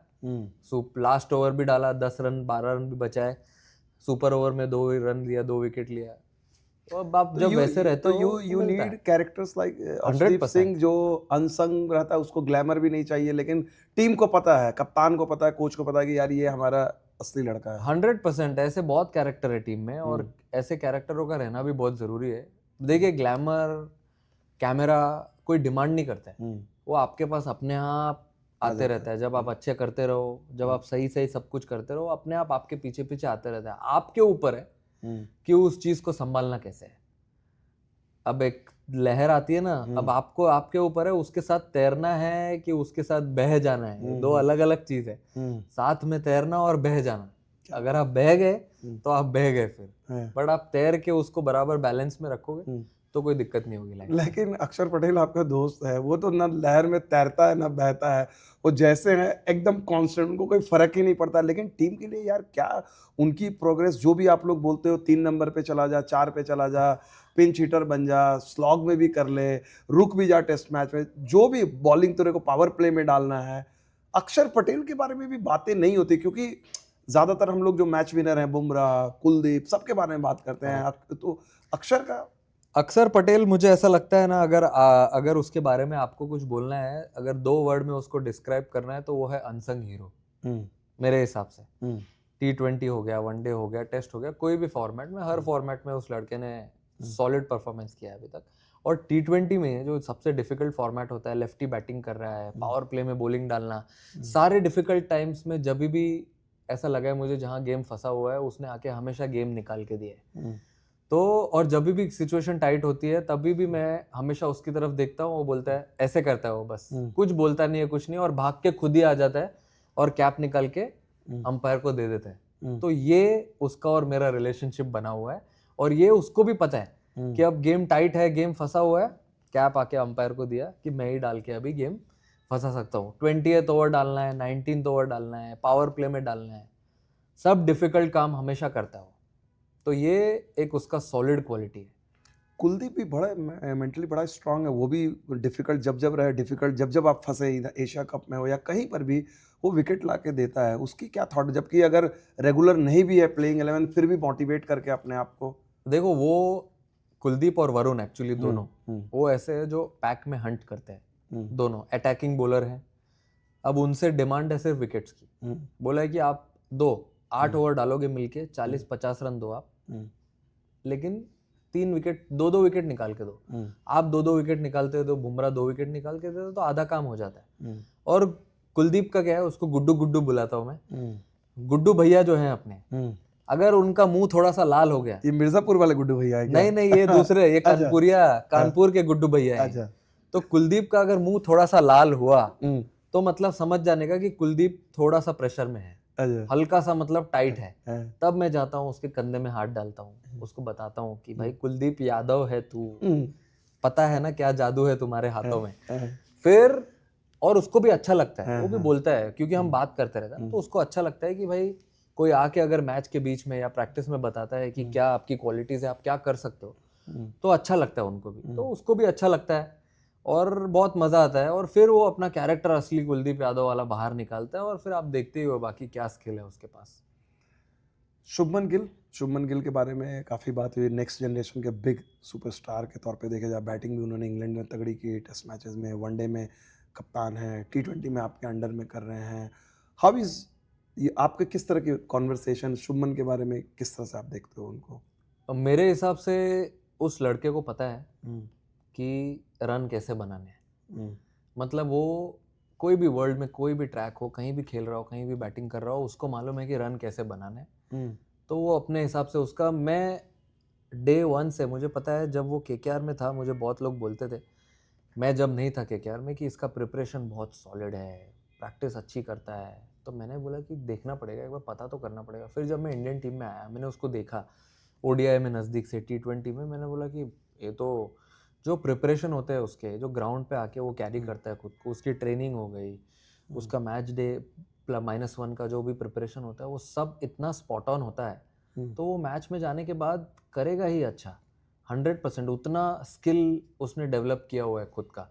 लास्ट ओवर भी डाला, 10 रन 12 रन भी बचाए, सुपर ओवर में 2 रन दिया, 2 विकेट लिया। तो अब आप जब वैसे रहते हो, you need characters like Arshdeep Singh, जो अनसंग रहता है, उसको ग्लैमर भी नहीं चाहिए, लेकिन टीम को पता है, कप्तान को पता है, कोच को पता है कि यार ये हमारा असली लड़का है। 100% ऐसे बहुत कैरेक्टर है टीम में, और ऐसे कैरेक्टरों का रहना भी बहुत जरूरी है। देखिए, ग्लैमर कैमरा कोई डिमांड नहीं करता है, वो आपके पास अपने आप आते रहता है। जब आप अच्छे करते रहो, जब आप सही सब कुछ करते रहो, अपने आप आपके पीछे पीछे आते रहता है। आपके ऊपर है कि उस चीज को संभालना कैसे है। अब एक लहर आती है ना, अब आपको, आपके ऊपर है उसके साथ तैरना है कि उसके साथ बह जाना है। दो अलग अलग चीज है, साथ में तैरना और बह जाना। अगर आप बह गए तो आप बह गए फिर, बट आप तैर के उसको बराबर बैलेंस में रखोगे तो कोई दिक्कत नहीं होगी लाइफ। लेकिन अक्षर पटेल आपका दोस्त है, वो तो ना लहर में तैरता है ना बहता है, वो जैसे हैं एकदम कांस्टेंट, उनको कोई फर्क ही नहीं पड़ता। लेकिन टीम के लिए यार क्या उनकी प्रोग्रेस, जो भी आप लोग बोलते हो 3 नंबर पे चला जा, 4 पे चला जा, पिंच हिटर बन जा, स्लॉग में भी कर ले, रुक भी जा टेस्ट मैच में, जो भी बॉलिंग तेरे को पावर प्ले में डालना है, अक्षर पटेल के बारे में भी बातें नहीं होती, क्योंकि ज्यादातर हम लोग जो मैच विनर हैं, बुमराह, कुलदीप, सबके बारे में बात करते हैं। तो अक्षर का, अक्षर पटेल मुझे ऐसा लगता है ना, अगर उसके बारे में आपको कुछ बोलना है, अगर 2 वर्ड में उसको डिस्क्राइब करना है तो वो है अनसंग हीरो मेरे हिसाब से। T20 हो गया, वनडे हो गया, टेस्ट हो गया, कोई भी फॉर्मेट में, हर फॉर्मेट में उस लड़के ने सॉलिड परफॉर्मेंस किया है अभी तक। और T20 में जो सबसे डिफिकल्ट फॉर्मेट होता है, लेफ्टी बैटिंग कर रहा है, पावर प्ले में बॉलिंग डालना, सारे डिफिकल्ट टाइम्स में जब भी ऐसा लगा है मुझे जहाँ गेम फंसा हुआ है, उसने आके हमेशा गेम निकाल के दिया है। तो और जब भी सिचुएशन टाइट होती है तभी भी मैं हमेशा उसकी तरफ देखता हूँ, वो बोलता है, ऐसे करता है वो, बस कुछ बोलता नहीं है, कुछ नहीं, और भाग के खुद ही आ जाता है और कैप निकाल के अंपायर को दे देता है। तो ये उसका और मेरा रिलेशनशिप बना हुआ है, और ये उसको भी पता है कि अब गेम टाइट है, गेम फंसा हुआ है, कैप आके अंपायर को दिया कि मैं ही डाल के अभी गेम फंसा सकता हूँ। 20th ओवर डालना है, 19th ओवर डालना है, पावर प्ले में डालना है, सब डिफिकल्ट काम हमेशा करता है वो। तो ये एक उसका सॉलिड क्वालिटी है। कुलदीप भी बड़ा मेंटली बड़ा स्ट्रांग है, वो भी डिफिकल्ट जब रहे, डिफिकल्ट जब आप फंसे, एशिया कप में हो या कहीं पर भी, वो विकेट ला के देता है। उसकी क्या थॉट, जबकि अगर रेगुलर नहीं भी है प्लेइंग 11 फिर भी मोटिवेट करके अपने आप को। देखो, वो कुलदीप और वरुण एक्चुअली दोनों वो ऐसे है जो पैक में हंट करते हैं, दोनों अटैकिंग बॉलर हैं। अब उनसे डिमांड है सिर्फ विकेट्स की। बोला है कि आप 8 ओवर डालोगे मिलके, 40-50 रन दो आप, लेकिन 3 विकेट, 2 विकेट निकाल के दो। आप 2 विकेट निकालते हो तो बुमराह 2 विकेट निकाल के दे तो आधा काम हो जाता है। और कुलदीप का क्या है, उसको गुड्डू गुड्डू बुलाता हूं मैं। गुड्डू भैया जो हैं अपने, अगर उनका मुंह थोड़ा सा लाल हो गया, ये मिर्जापुर वाले गुड्डू भैया है क्या? नहीं, ये दूसरे, ये कानपुर के गुड्डू भैया है। तो कुलदीप का अगर मुंह थोड़ा सा लाल हुआ तो मतलब समझ जाने का कि कुलदीप थोड़ा सा प्रेशर में है, हल्का सा मतलब टाइट है। तब मैं जाता हूँ उसके कंधे में हाथ डालता हूँ, उसको बताता हूँ कि भाई कुलदीप यादव है तू, पता है ना क्या जादू है तुम्हारे हाथों में। फिर और उसको भी अच्छा लगता है, वो भी बोलता है, क्योंकि हम बात करते रहते हैं, तो उसको अच्छा लगता है कि भाई कोई आके अगर मैच के बीच में या प्रैक्टिस में बताता है कि क्या आपकी क्वालिटीज है, आप क्या कर सकते हो, तो अच्छा लगता है उनको भी, तो उसको भी अच्छा लगता है और बहुत मजा आता है। और फिर वो अपना कैरेक्टर असली कुलदीप यादव वाला बाहर निकालता है, और फिर आप देखते ही हो बाकी क्या स्किल है उसके पास। शुभमन गिल के बारे में काफ़ी बात हुई, नेक्स्ट जनरेशन के बिग सुपरस्टार के तौर पे देखा जाए, बैटिंग भी उन्होंने इंग्लैंड में तगड़ी की, टेस्ट मैचेस में, वनडे में कप्तान है, T20 में आपके अंडर में कर रहे हैं। हाउ इज ये आपके, किस तरह की कॉन्वर्सेशन शुभमन के बारे में, किस तरह से आप देखते हो उनको? मेरे हिसाब से उस लड़के को पता है कि रन कैसे बनाने हैं। मतलब वो कोई भी वर्ल्ड में कोई भी ट्रैक हो, कहीं भी खेल रहा हो, कहीं भी बैटिंग कर रहा हो, उसको मालूम है कि रन कैसे बनाने हैं। तो वो अपने हिसाब से उसका, मैं डे 1 से मुझे पता है, जब वो KKR में था मुझे बहुत लोग बोलते थे, मैं जब नहीं था KKR में, कि इसका प्रिपरेशन बहुत सॉलिड है, प्रैक्टिस अच्छी करता है। तो मैंने बोला कि देखना पड़ेगा, एक बार पता तो करना पड़ेगा। फिर जब मैं इंडियन टीम में आया, मैंने उसको देखा ODI में नज़दीक से, T20 में, मैंने बोला कि ये तो जो प्रिपरेशन होते हैं उसके, जो ग्राउंड पे आके वो कैरी करता है खुद को, उसकी ट्रेनिंग हो गई, उसका मैच डे -1 का जो भी प्रिपरेशन होता है, वो सब इतना स्पॉट ऑन होता है, तो वो मैच में जाने के बाद करेगा ही अच्छा, 100%। उतना स्किल उसने डेवलप किया हुआ है खुद का,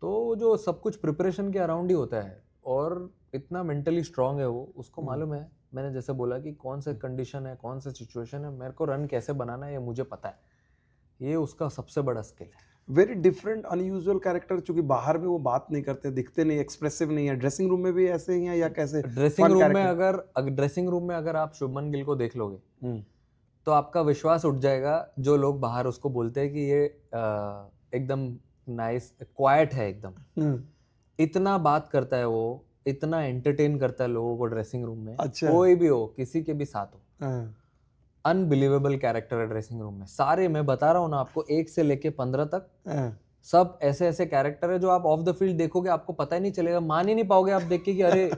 तो जो सब कुछ प्रिपरेशन के अराउंड ही होता है, और इतना मेंटली स्ट्रांग है वो, उसको मालूम है, मैंने जैसे बोला कि कौन से कंडीशन है, कौन से सिचुएशन है, मेरे को रन कैसे बनाना है ये मुझे पता है, ये उसका सबसे बड़ा स्किल है। वेरी डिफरेंट अनयूजुअल कैरेक्टर, चूंकि बाहर में वो बात नहीं करते, दिखते नहीं, एक्सप्रेसिव नहीं है, ड्रेसिंग रूम में भी ऐसे ही हैं या कैसे? ड्रेसिंग रूम में अगर आप शुभमन गिल को देख लोगे तो आपका विश्वास उठ जाएगा। जो लोग बाहर उसको बोलते हैं कि ये एकदम नाइस क्वाइट है, एकदम इतना बात करता है वो, इतना एंटरटेन करता है लोगों को ड्रेसिंग रूम में। अच्छा। कोई भी हो, किसी के भी साथ हो, अनबिलीवेबल कैरेक्टर है ड्रेसिंग रूम में। सारे, मैं बता रहा हूँ ना आपको, 1 से लेके 15 तक सब ऐसे ऐसे कैरेक्टर है जो आप ऑफ द फील्ड देखोगे आपको पता ही नहीं चलेगा, मान ही नहीं पाओगे आप देख के कि अरे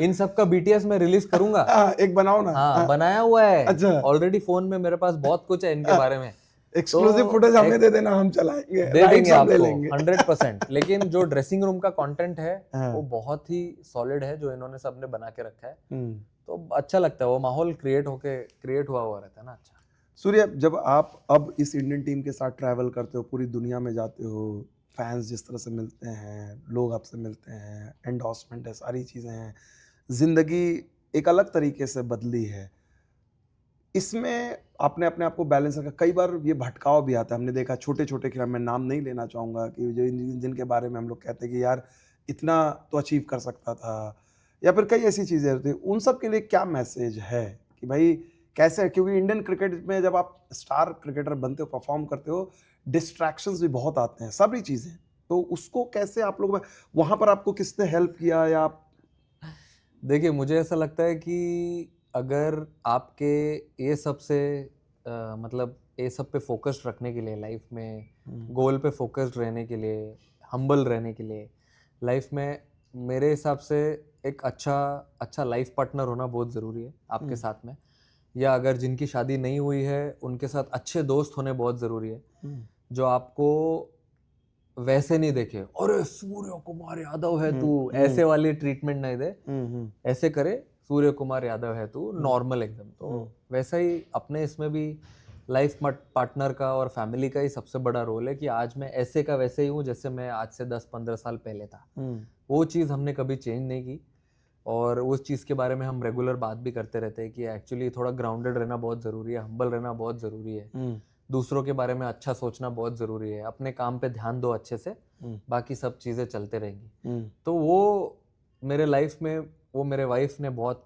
इन सब का BTS में रिलीज करूंगा। एक बनाओ ना। हाँ, बनाया हुआ है। अच्छा। ऑलरेडी फोन में मेरे पास बहुत कुछ है इनके बारे में। एक्सक्लूसिव फुटेज हमें दे देना, हम चलाएंगे, दे राइट्स देंगे हम ले आपको लेंगे। 100%। लेकिन जो ड्रेसिंग रूम का कंटेंट है हाँ। वो बहुत ही सॉलिड है, जो इन्होंने सबने बना के रखा है। हम्म। तो अच्छा लगता है, वो माहौल क्रिएट हुआ रहता है ना। अच्छा सूर्य, जब आप अब इस इंडियन टीम के साथ ट्रैवल करते हो, पूरी दुनिया में जाते हो, फैंस जिस तरह से मिलते हैं, लोग आपसे मिलते हैं, एंडोर्समेंट है, सारी चीज़ें हैं, ज़िंदगी एक अलग तरीके से बदली है। इसमें आपने अपने आप को बैलेंस रखा। कई बार ये भटकाव भी आता है, हमने देखा छोटे-छोटे खिलाड़ी, मैं नाम नहीं लेना चाहूँगा, कि जो जिनके बारे में हम लोग कहते हैं कि यार इतना तो अचीव कर सकता था, या फिर कई ऐसी चीज़ें होती हैं, उन सब के लिए क्या मैसेज है कि भाई कैसे, क्योंकि इंडियन क्रिकेट में जब आप स्टार क्रिकेटर बनते हो, परफॉर्म करते हो, डिस्ट्रैक्शंस भी बहुत आते हैं, सारी चीज़ें, तो उसको कैसे आप लोग, वहाँ पर आपको किसने हेल्प किया, या आप? देखिए, मुझे ऐसा लगता है कि अगर आपके ये सब से मतलब ये सब पे फोकस्ड रखने के लिए लाइफ में, गोल पे फोकस्ड रहने के लिए, हम्बल रहने के लिए लाइफ में, मेरे हिसाब से एक अच्छा लाइफ पार्टनर होना बहुत ज़रूरी है आपके साथ में। या अगर जिनकी शादी नहीं हुई है उनके साथ अच्छे दोस्त होने बहुत ज़रूरी है, जो आपको वैसे नहीं देखे, अरे सूर्य कुमार यादव है तू, ऐसे वाली ट्रीटमेंट नहीं दे, ऐसे करे सूर्य कुमार यादव है तू, नॉर्मल एकदम। तो वैसा ही अपने इसमें भी लाइफ पार्टनर का और फैमिली का ही सबसे बड़ा रोल है कि आज मैं ऐसे का वैसे ही हूँ जैसे मैं आज से 10-15 साल पहले था। वो चीज़ हमने कभी चेंज नहीं की, और उस चीज़ के बारे में हम रेगुलर बात भी करते रहते हैं कि एक्चुअली थोड़ा ग्राउंडेड रहना बहुत ज़रूरी है, हम्बल रहना बहुत ज़रूरी है, दूसरों के बारे में अच्छा सोचना बहुत ज़रूरी है, अपने काम पे ध्यान दो अच्छे से, बाकी सब चीज़ें चलते रहेंगी। तो वो मेरे लाइफ में, वो मेरे वाइफ ने बहुत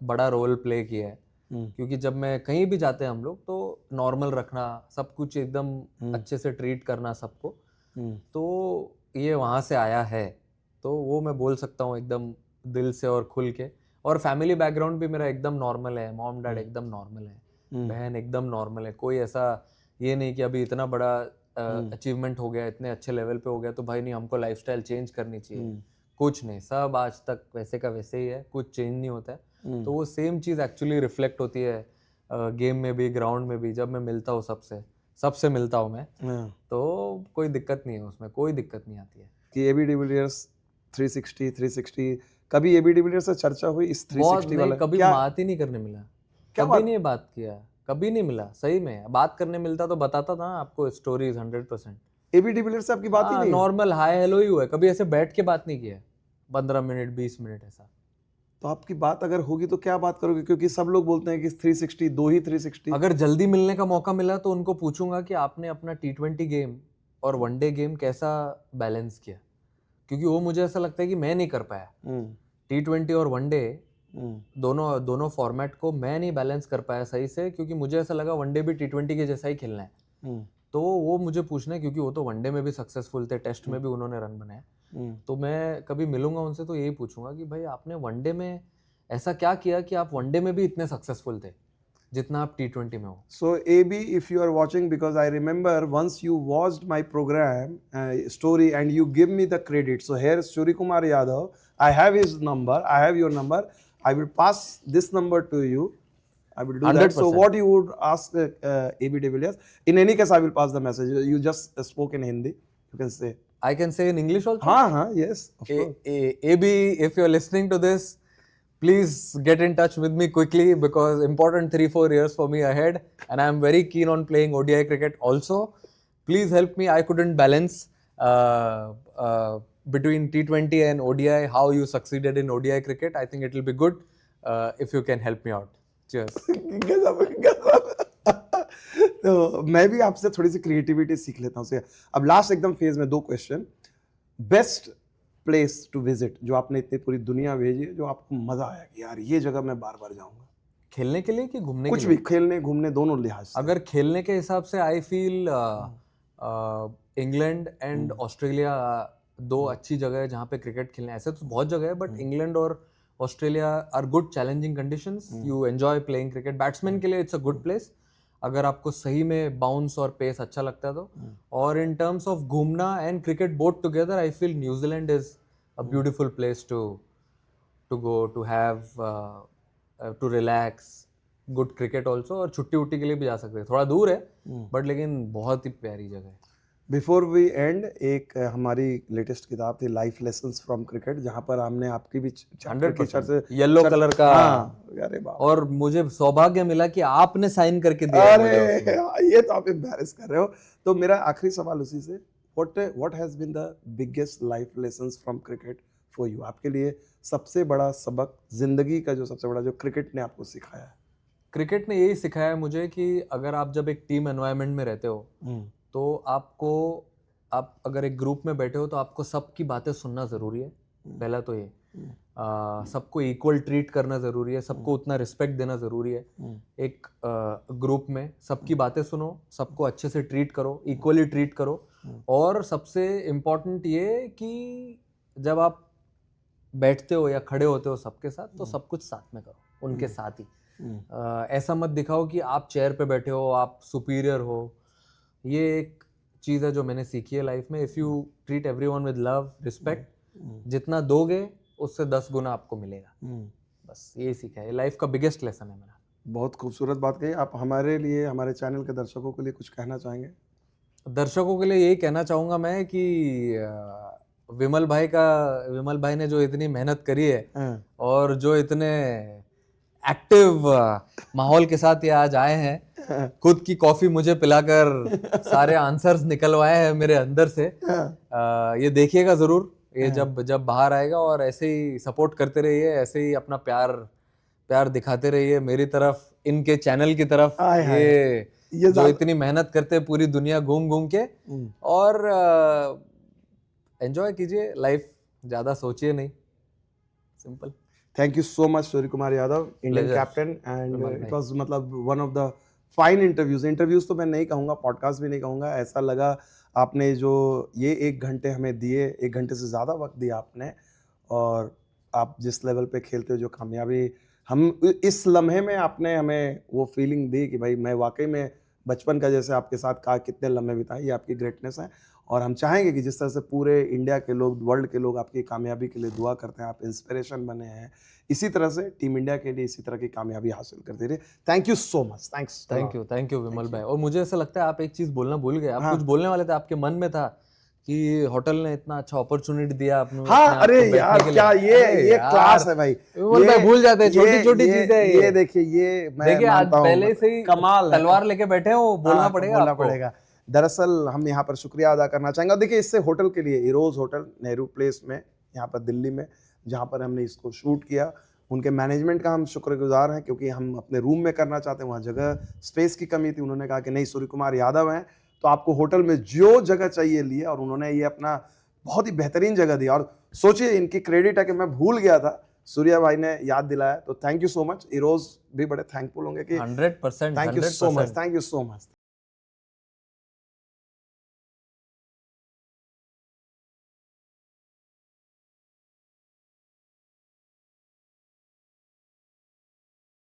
बड़ा रोल प्ले किया है, क्योंकि जब मैं कहीं भी जाते हैं हम लोग, तो नॉर्मल रखना, सब कुछ एकदम अच्छे से ट्रीट करना सबको, तो ये वहाँ से आया है। तो वो मैं बोल सकता हूँ एकदम दिल से और खुल के। और फैमिली बैकग्राउंड भी मेरा एकदम नॉर्मल है, मॉम डैड एकदम नॉर्मल है, बहन एकदम नॉर्मल है, कोई ऐसा ये नहीं कि अभी इतना बड़ा अचीवमेंट हो गया, इतने अच्छे लेवल पे हो गया तो भाई नहीं हमको लाइफस्टाइल चेंज करनी चाहिए, कुछ नहीं, सब आज तक वैसे का वैसे ही है, कुछ चेंज नहीं होता है। तो वो सेम चीज़ एक्चुअली रिफ्लेक्ट होती है गेम में भी, ग्राउंड में भी। जब मैं मिलता हूँ सबसे मिलता हूँ मैं, तो कोई दिक्कत नहीं है उसमें, कोई दिक्कत नहीं आती है। कि एबी डिविलियर्स 360 कभी एबी डिविलियर्स से चर्चा हुई इस 360 वाला? कभी क्या बात ही नहीं करने मिला, क्या कभी बात? नहीं बात किया, कभी नहीं मिला। सही में बात करने मिलता तो बताता था आपको स्टोरीज 100%। एबी डिविलियर्स से आपकी बात ही नहीं है? नॉर्मल हाय हेलो ही हुआ है, कभी ऐसे बैठ के बात नहीं किया 15 मिनट 20 मिनट ऐसा। तो आपकी बात अगर होगी तो क्या बात करोगे, क्योंकि सब लोग बोलते हैं कि 360, दो ही 360। अगर जल्दी मिलने का मौका मिला तो उनको पूछूंगा कि आपने अपना T20 गेम और वनडे गेम कैसा बैलेंस किया, क्योंकि वो मुझे ऐसा लगता है कि मैं नहीं कर पाया। T20 और वनडे दोनों फॉर्मेट को मैं नहीं बैलेंस कर पाया सही से, क्योंकि मुझे ऐसा लगा वनडे भी T20 के जैसा ही खेलना है। तो वो मुझे पूछना है, क्योंकि वो तो वनडे में भी सक्सेसफुल थे, टेस्ट में भी उन्होंने रन बनाए। तो मैं कभी मिलूंगा उनसे तो यही पूछूंगा कि भाई आपने वनडे में ऐसा क्या किया कि आप वनडे में भी इतने सक्सेसफुल थे जितना आप T20 में हो। So AB, if you are watching, because I remember once you watched my program story and you give me the credit. So here Surya Kumar Yadav, I have his number, I have your number. I will pass this number to you. I will do that. So 100%. what you would ask AB de Villiers? In any case, I will pass the message. You just spoke in Hindi. You can say. I can say in English also. Yes. Of course. AB, if you're listening to this, please get in touch with me quickly, because important 3-4 years for me ahead, and I'm very keen on playing ODI cricket also. Please help me. I couldn't balance between T20 and ODI. How you succeeded in ODI cricket, I think it will be good if you can help me out. Cheers. तो मैं भी आपसे थोड़ी सी creativity सीख लेता हूँ। अब last एकदम फेज में 2 question. Best place to visit, जो आपने इतनी पूरी दुनिया भेजी, जो आपको मजा आया कि यार ये जगह मैं बार बार जाऊंगा? खेलने के लिए कि घूमने कुछ के लिए? भी, खेलने घूमने दोनों लिहाज से। अगर खेलने के हिसाब से I feel England and Australia 2 अच्छी जगह है जहाँ पे क्रिकेट खेलने। ऐसे तो बहुत जगह है, बट इंग्लैंड और Australia are good challenging conditions, you enjoy playing cricket. Batsman के लिए इट्स अ गुड प्लेस अगर आपको सही में बाउंस और पेस अच्छा लगता है तो। और इन टर्म्स ऑफ घूमना and cricket both together, I feel New Zealand is a beautiful place to go, to have to relax, good cricket also, और छुट्टी उट्टी के लिए भी जा सकते हैं, थोड़ा दूर है बट लेकिन बहुत ही प्यारी जगह है। बिफोर वी एंड, एक हमारी लेटेस्ट किताब थी लाइफ लेसन्स फ्रॉम क्रिकेट, जहाँ पर हमने आपकी भी 100% येलो कलर का। हाँ, अरे बाप, और मुझे सौभाग्य मिला कि आपने साइन करके दिया है मुझे अरे उसमें। ये तो आप एम्बैरेस कर रहे हो। तो मेरा आखिरी सवाल उसी से, what has been the biggest life lessons from cricket for you? आपके लिए सबसे बड़ा सबक जिंदगी का, जो सबसे बड़ा जो क्रिकेट ने आपको सिखाया है? क्रिकेट ने यही सिखाया है मुझे कि अगर आप जब एक टीम एनवायरनमेंट में रहते हो तो आप अगर एक ग्रुप में बैठे हो तो आपको सबकी बातें सुनना ज़रूरी है। पहला तो ये सबको इक्वल ट्रीट करना ज़रूरी है, सबको उतना रिस्पेक्ट देना ज़रूरी है। एक ग्रुप में सबकी बातें सुनो, सबको अच्छे से ट्रीट करो, इक्वली ट्रीट करो। और सबसे इम्पोर्टेंट ये कि जब आप बैठते हो या खड़े होते हो सबके साथ, तो सब कुछ साथ में करो, उनके साथ ही। ऐसा मत दिखाओ कि आप चेयर पे बैठे हो, आप सुपीरियर हो। ये एक चीज़ है जो मैंने सीखी है लाइफ में। If you treat everyone with love, respect, जितना दोगे उससे 10 गुना आपको मिलेगा। बस ये सीखा है, लाइफ का बिगेस्ट लेसन है मेरा। बहुत खूबसूरत बात कही। आप हमारे लिए, हमारे चैनल के दर्शकों के लिए कुछ कहना चाहेंगे? दर्शकों के लिए यही कहना चाहूँगा मैं कि विमल भाई ने जो इतनी मेहनत करी है और जो इतने एक्टिव माहौल के साथ ये आज आए हैं, खुद की कॉफी मुझे पिलाकर सारे आंसर्स निकलवाए हैं मेरे अंदर से। ये देखिएगा जरूर, ये जब बाहर आएगा, और ऐसे ही सपोर्ट करते रहिए, ऐसे ही अपना प्यार दिखाते रहिए मेरी तरफ, इनके चैनल की तरफ। ये जो इतनी मेहनत करते हैं पूरी दुनिया घूम के, और एंजॉय कीजिए लाइफ, ज्यादा सोचिए नहीं, simple. Thank you so much Surya Kumar Yadav, Indian captain, and it was मतलब one of the fine interviews तो मैं नहीं कहूँगा, पॉडकास्ट भी नहीं कहूँगा। ऐसा लगा आपने जो ये 1 घंटे हमें दिए, 1 घंटे से ज़्यादा वक्त दिया आपने, और आप जिस लेवल पे खेलते हो, जो कामयाबी हम इस लम्हे में आपने हमें वो फीलिंग दी कि भाई मैं वाकई में बचपन का जैसे आपके साथ कहा कितने लम्हे बिताए, ये आपकी ग्रेटनेस है। और हम चाहेंगे कि जिस तरह से पूरे इंडिया के लोग, वर्ल्ड के लोग आपकी कामयाबी के लिए दुआ करते हैं, आप इंस्पिरेशन बने हैं, इसी तरह से टीम इंडिया के लिए इसी तरह की कामयाबी हासिल करते रहे। Thank you so much. Thank you Vimal भाई। और मुझे ऐसा लगता है आप एक चीज़ बोलना भूल गए। आप कुछ बोलने वाले थे, आपके मन में था कि होटल ने इतना अच्छा अपॉर्चुनिटी दिया आपने। हाँ, अरे यार क्या ये क्लास है भाई, विमल भाई भूल जाते हैं छोटी चीजें। ये देखिए मैं मानता हूं, पहले से ही कमाल तलवार लेके बैठे हो, बोलना पड़ेगा। दरअसल हम यहाँ पर शुक्रिया अदा करना चाहेंगे। देखिए इससे होटल के लिए, इरोज होटल नेहरू प्लेस में यहाँ पर दिल्ली में, जहाँ पर हमने इसको शूट किया, उनके मैनेजमेंट का हम शुक्रगुजार हैं, क्योंकि हम अपने रूम में करना चाहते हैं, वहाँ जगह स्पेस की कमी थी। उन्होंने कहा कि नहीं, सूर्य कुमार यादव हैं तो आपको होटल में जो जगह चाहिए लिए, और उन्होंने ये अपना बहुत ही बेहतरीन जगह दिया। और सोचिए, इनकी क्रेडिट है कि मैं भूल गया था, सूर्या भाई ने याद दिलाया। तो thank you so much. Eros भी बड़े थैंकफुल होंगे कि 100%। Thank you so much.